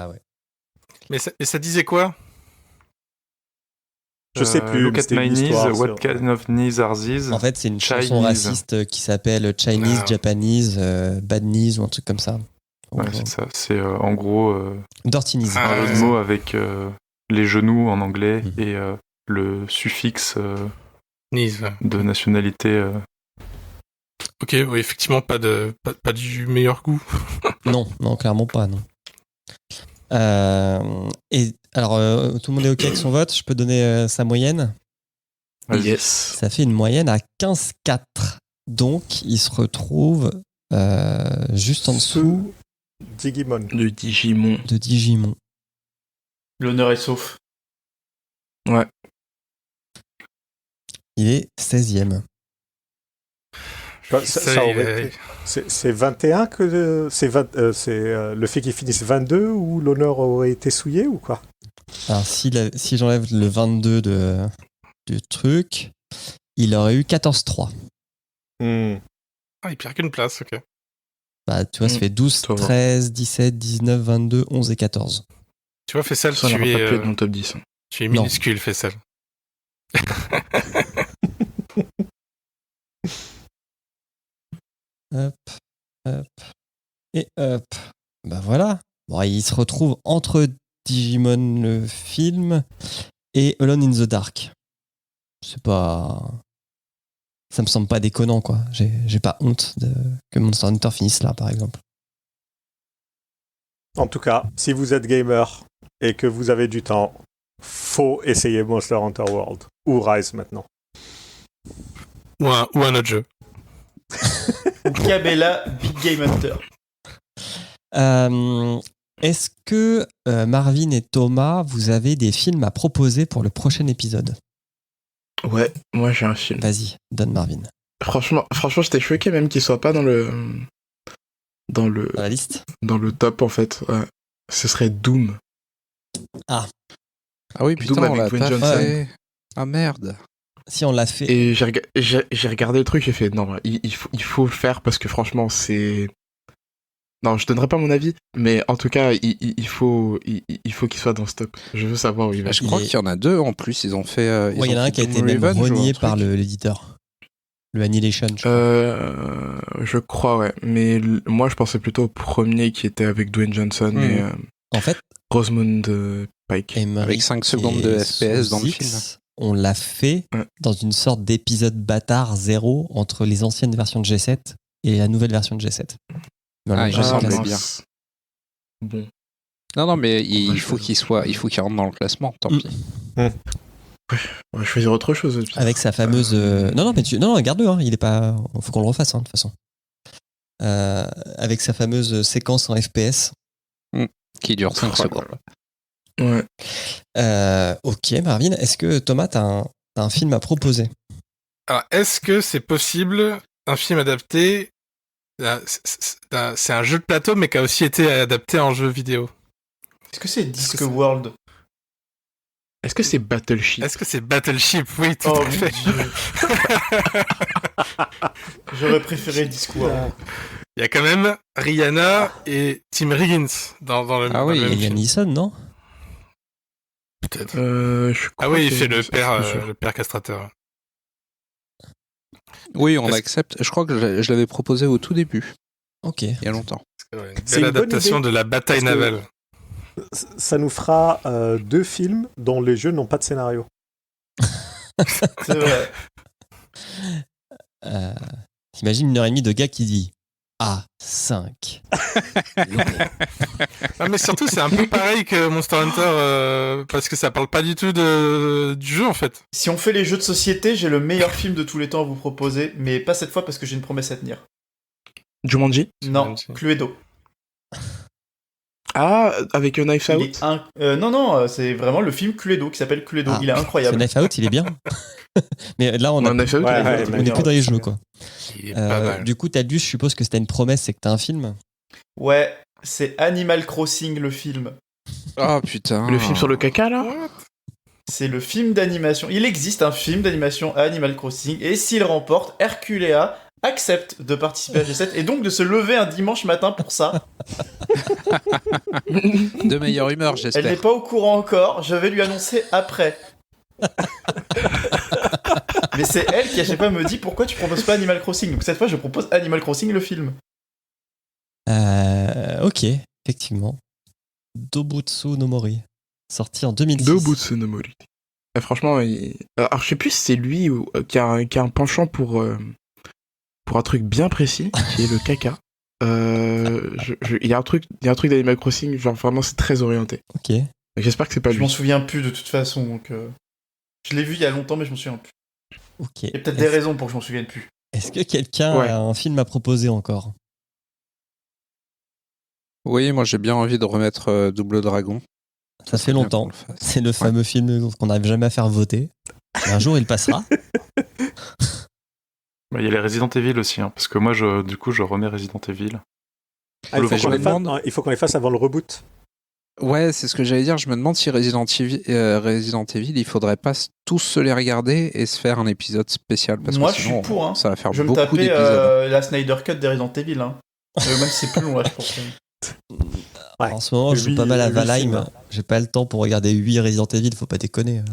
ouais. Mais ça disait quoi? Je sais plus. Look at c'était my une knees, histoire what sur- kind of knees are these? En fait, c'est une chanson Chinese. raciste qui s'appelle Chinese, Ah. Japanese, Bad Knees ou un truc comme ça. Ouais, c'est ça. C'est en gros Dirty Knees. Ah, un jeu de mots avec les genoux en anglais Mhm. et le suffixe Nice. Ouais. de nationalité. Ok, oui, effectivement, pas du meilleur goût. Non, clairement pas, non. Et alors, tout le monde est OK avec son vote? Je peux donner sa moyenne? Vas-y. Yes. Ça fait une moyenne à 15,4. Donc, il se retrouve juste en dessous Digimon. De Digimon. de Digimon. L'honneur est sauf. Ouais. Il est 16e. Ça aurait été... C'est 21 que... c'est le fait qu'ils finissent 22 ou l'honneur aurait été souillé ou quoi? Alors, si j'enlève le 22 du truc, il aurait eu 14-3. Ah, il perd qu'une place, ok. Bah, tu vois, ça fait 12, Ça va. 13, 17, 19, 22, 11 et 14. Tu vois, Faisal, Ça n'aura tu pas pu es, être dans le top 10. tu es Non. minuscule, Faisal. Hop, hop, et hop. Bah voilà. Bon, il se retrouve entre Digimon le film et Alone in the Dark. C'est pas... Ça me semble pas déconnant, quoi. J'ai pas honte que Monster Hunter finisse là, par exemple. En tout cas, si vous êtes gamer et que vous avez du temps, faut essayer Monster Hunter World ou Rise maintenant. Ou un autre jeu. Cabela, Big Game Hunter. Est-ce que Marvin et Thomas, vous avez des films à proposer pour le prochain épisode? Ouais, moi j'ai un film. Vas-y, donne Marvin. Franchement, j'étais choqué même qu'il soit pas dans le Dans la liste? dans le top en fait. Ouais. Ce serait Doom. Ah oui, putain, Doom on l'a avec Dwayne pas Johnson. fait. Ah merde. Si on l'a fait... Et j'ai regardé le truc, j'ai fait non, il faut le faire parce que franchement c'est. Non, je donnerai pas mon avis, mais en tout cas il faut qu'il soit dans ce top. Je veux savoir où il va. Je crois qu'il y en a deux en plus. Ils ont fait. Ouais, il y en a un qui a été même renié par l'éditeur. Le Annihilation, je crois. Je crois, ouais. Mais moi, je pensais plutôt au premier qui était avec Dwayne Johnson et En fait, Rosamund Pike. Emmerich Avec 5 secondes et de FPS dans le Sous film. X, on l'a fait Ouais. dans une sorte d'épisode bâtard zéro entre les anciennes versions de G7 et la nouvelle version de G7. Mais on l'a Ah, il jamais ressemblait classé. bien. Bon. Non, mais On va il faut choisir. qu'il rentre dans le classement. Tant pis. On va choisir autre chose. Avec sa fameuse. Non, garde-le, hein, il est pas. Faut qu'on le refasse, hein, de toute façon. Avec sa fameuse séquence en FPS. Qui dure 5 secondes. Ouais. Ok, Marvin, est-ce que Thomas, t'as un film à proposer? Alors, est-ce que c'est possible un film adapté c'est un jeu de plateau, mais qui a aussi été adapté en jeu vidéo? Est-ce que c'est Discworld? Est-ce que c'est Battleship? Est-ce que c'est Battleship? Oui, tout Oh à mon fait. dieu. J'aurais préféré Discworld. Il y a quand même Rihanna et Tim Riggins dans le Ah oui, dans le même Il y a film. Neeson, non? Peut-être. Je crois Ah oui, il que fait le c'est- père, je suis sûr. le père castrateur. Oui, on Est-ce- accepte. Je crois que je l'avais proposé au tout début, Ok. il y a longtemps. Ouais, une C'est belle une bonne adaptation idée, de la bataille parce que- navale. Ça nous fera 2 films dont les jeux n'ont pas de scénario. C'est vrai. T'imagines 1h30 de gars qui dit A5. Non, mais surtout, c'est un peu pareil que Monster Hunter, parce que ça parle pas du tout du jeu, en fait. Si on fait les jeux de société, j'ai le meilleur film de tous les temps à vous proposer, mais pas cette fois parce que j'ai une promesse à tenir. Jumanji? Non, Jumanji. Cluedo. Ah, avec Knives Il Out? est non, c'est vraiment le film Cluedo qui s'appelle Cluedo. Ah, Il est Ce incroyable. Knife Out, il est bien. Mais là, on Ouais, Knives Out, Ouais, il est ouais, bien. on est plus dans les jeux, quoi. Il est pas mal. Du coup, t'as dû, je suppose que c'était une promesse, c'est que t'as un film. Ouais, c'est Animal Crossing le film. Oh putain. Le film sur le caca, là? C'est le film d'animation. Il existe un film d'animation à Animal Crossing et s'il remporte, Herculea accepte de participer à G7 et donc de se lever un dimanche matin pour ça. De meilleure humeur, Elle n'est j'espère. pas au courant encore, je vais lui annoncer après. Mais c'est elle qui à chaque fois me dit pourquoi tu proposes pas Animal Crossing. Donc cette fois je propose Animal Crossing le film. Ok, effectivement. Dobutsu no Mori, sorti en 2006. Dobutsu no Mori. Franchement, alors je sais plus si c'est lui qui a un penchant pour un truc bien précis, qui est le caca. Il y a un truc d'Animal Crossing, genre vraiment c'est très orienté. Ok. Mais j'espère que c'est pas Je m'en lui. souviens plus de toute façon. Donc, je l'ai vu il y a longtemps mais je m'en souviens plus. Ok. Il y a peut-être des raisons pour que je m'en souvienne plus. Est-ce que quelqu'un Ouais. a un film à proposer encore? Oui, moi j'ai bien envie de remettre Double Dragon. Ça fait Bien longtemps. qu'on le fasse. C'est le fameux film qu'on n'arrive jamais à faire voter. Et un jour, il passera. Il y a les Resident Evil aussi, parce que moi, du coup, je remets Resident Evil. Il faut je me demande- qu'on les fasse avant le reboot. Ouais, c'est ce que j'allais dire. Je me demande si Resident Evil, il faudrait pas tous se les regarder et se faire un épisode spécial. Parce Moi, que je sinon, suis pour. Hein. ça va faire Je vais me beaucoup taper d'épisodes. la Snyder Cut des Resident Evil. Hein. Même si c'est plus long, là, je pense. Ouais. En ce moment, je joue pas mal à Valheim. J'ai pas le temps pour regarder 8 Resident Evil, faut pas déconner.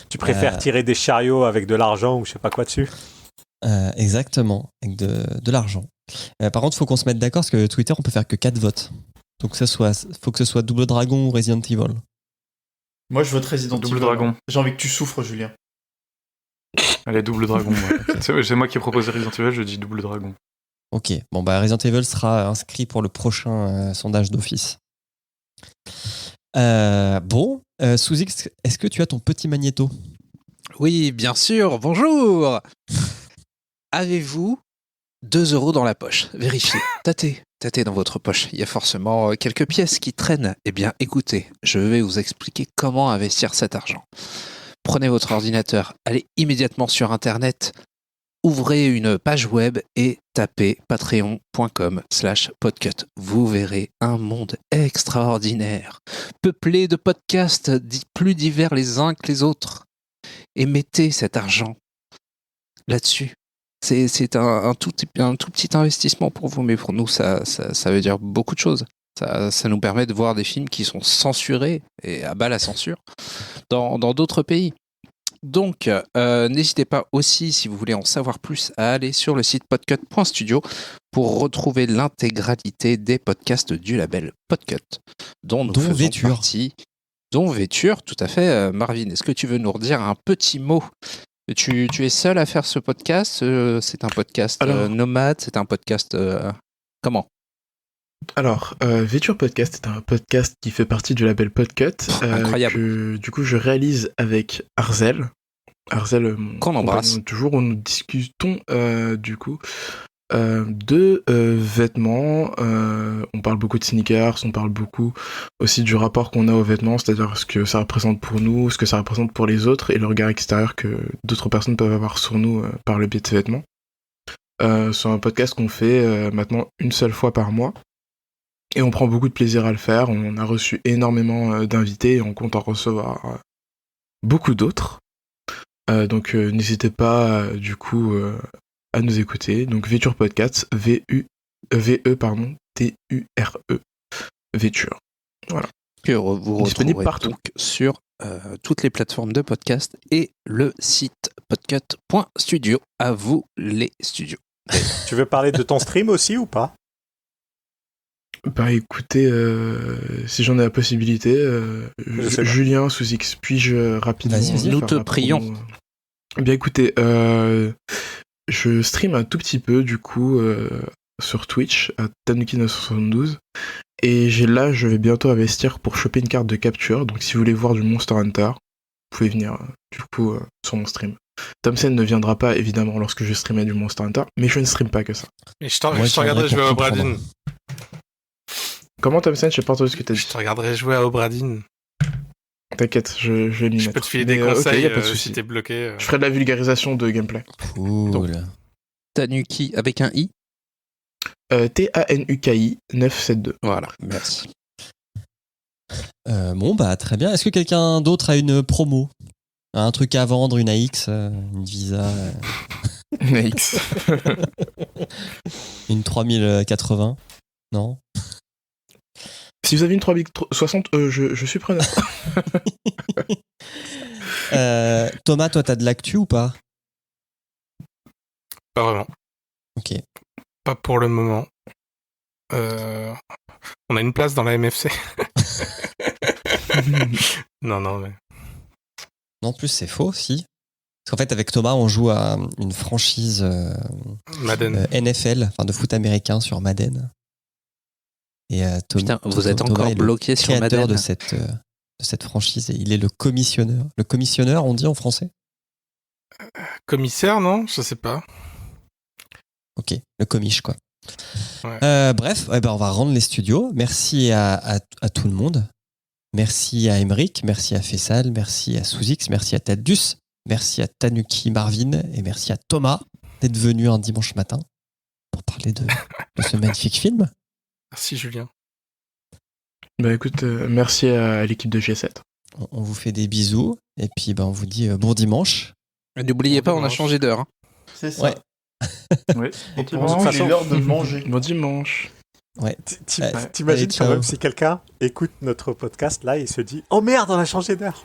Tu préfères tirer des chariots avec de l'argent ou je sais pas quoi dessus? Exactement, avec de l'argent. Par contre, faut qu'on se mette d'accord parce que Twitter, on peut faire que 4 votes. Donc faut que ce soit Double Dragon ou Resident Evil. Moi, je vote Resident Evil. Double Dragon. J'ai envie que tu souffres, Julien. Allez, Double Dragon. C'est moi qui ai proposé Resident Evil, je dis Double Dragon. Ok, bon bah Resident Evil sera inscrit pour le prochain sondage d'office. Bon, Sous-X, est-ce que tu as ton petit magnéto? Oui, bien sûr. Bonjour. Avez-vous 2 € dans la poche? Vérifiez. Tâtez dans votre poche. Il y a forcément quelques pièces qui traînent. Eh bien, écoutez, je vais vous expliquer comment investir cet argent. Prenez votre ordinateur, allez immédiatement sur Internet, ouvrez une page web et tapez patreon.com/podcut. Vous verrez un monde extraordinaire, peuplé de podcasts plus divers les uns que les autres. Et mettez cet argent là-dessus. C'est un tout petit investissement pour vous, mais pour nous, ça veut dire beaucoup de choses. Ça nous permet de voir des films qui sont censurés et à bas la censure dans d'autres pays. Donc, n'hésitez pas aussi, si vous voulez en savoir plus, à aller sur le site podcut.studio pour retrouver l'intégralité des podcasts du label Podcut, dont faisons Véture. partie. Dont Véture, tout à fait. Marvin, est-ce que tu veux nous redire un petit mot? Tu es seul à faire ce podcast? C'est un podcast nomade? C'est un podcast... comment? Alors, Véture Podcast est un podcast qui fait partie du label Podcut. Incroyable. Du coup, je réalise avec Arzel. Arzel, mon Qu'on embrasse. compagnon de toujours, où nous discutons de vêtements. On parle beaucoup de sneakers, on parle beaucoup aussi du rapport qu'on a aux vêtements, c'est-à-dire ce que ça représente pour nous, ce que ça représente pour les autres et le regard extérieur que d'autres personnes peuvent avoir sur nous par le biais de ces vêtements. C'est un podcast qu'on fait maintenant une seule fois par mois. Et on prend beaucoup de plaisir à le faire. On a reçu énormément d'invités et on compte en recevoir beaucoup d'autres. Donc n'hésitez pas du coup à nous écouter. Donc Véture Podcast, T-U-R-E, Véture. Voilà. Que vous Disponible retrouverez partout. donc sur toutes les plateformes de podcast et le site podcut.studio. À vous les studios. Tu veux parler de ton stream aussi ou pas? Bah écoutez, si j'en ai la possibilité, sais pas. Julien Sous-X, puis-je rapidement... Vas-y, nous faire te la prions. promo Bien écoutez, je stream un tout petit peu du coup sur Twitch à Tanuki972 et je vais bientôt investir pour choper une carte de capture, donc si vous voulez voir du Monster Hunter, vous pouvez venir du coup sur mon stream. Thompson ne viendra pas évidemment lorsque je streamais du Monster Hunter, mais je ne stream pas que ça. Et je Moi, te regarderai je jouer à viendrai pour Obradin. Comment Thompson? Je sais pas entendu ce que t'as dit. Je te regarderai jouer à Obradin. T'inquiète, je vais m'y mettre. Je peux te filer des Mais, ok, conseils y a pas de si souci. t'es bloqué. Je ferai de la vulgarisation de gameplay. Cool. Tanuki avec un i. TANUKI 972. Voilà, merci. Bon, bah très bien. Est-ce que quelqu'un d'autre a une promo? Un truc à vendre, une AX, une Visa, Nice. une 3080? Non? Si vous avez une 3060, je suis preneur. Thomas, toi, t'as de l'actu ou pas? Pas vraiment. Ok. Pas pour le moment. On a une place dans la MFC. Non, mais... Non, en plus, c'est faux, si. Parce qu'en fait, avec Thomas, on joue à une franchise Madden. NFL, enfin de foot américain sur Madden. Et Putain, vous êtes Thomas encore est le bloqué sur créateur Madden. de cette franchise et il est le commissionneur. Le commissionneur, on dit en français? Commissaire, non? Je sais pas. Ok, le commiche, quoi. Ouais. Bref, on va rendre les studios. Merci à tout le monde. Merci à Emeric, merci à Fessal, merci à Sous-X, merci à Tadus, Merci à Tanuki Marvin et merci à Thomas d'être venu un dimanche matin pour parler de ce magnifique film. Merci Julien. Bah écoute, merci à l'équipe de G7. On vous fait des bisous et puis on vous dit bon dimanche. Et n'oubliez pas, on a changé d'heure. Hein. C'est ça. Ouais. Oui. Et De toute il façon- est l'heure de manger. Bon dimanche. Ouais. T'imagines Allez, quand ciao. même si quelqu'un écoute notre podcast là et se dit « Oh merde, on a changé d'heure !»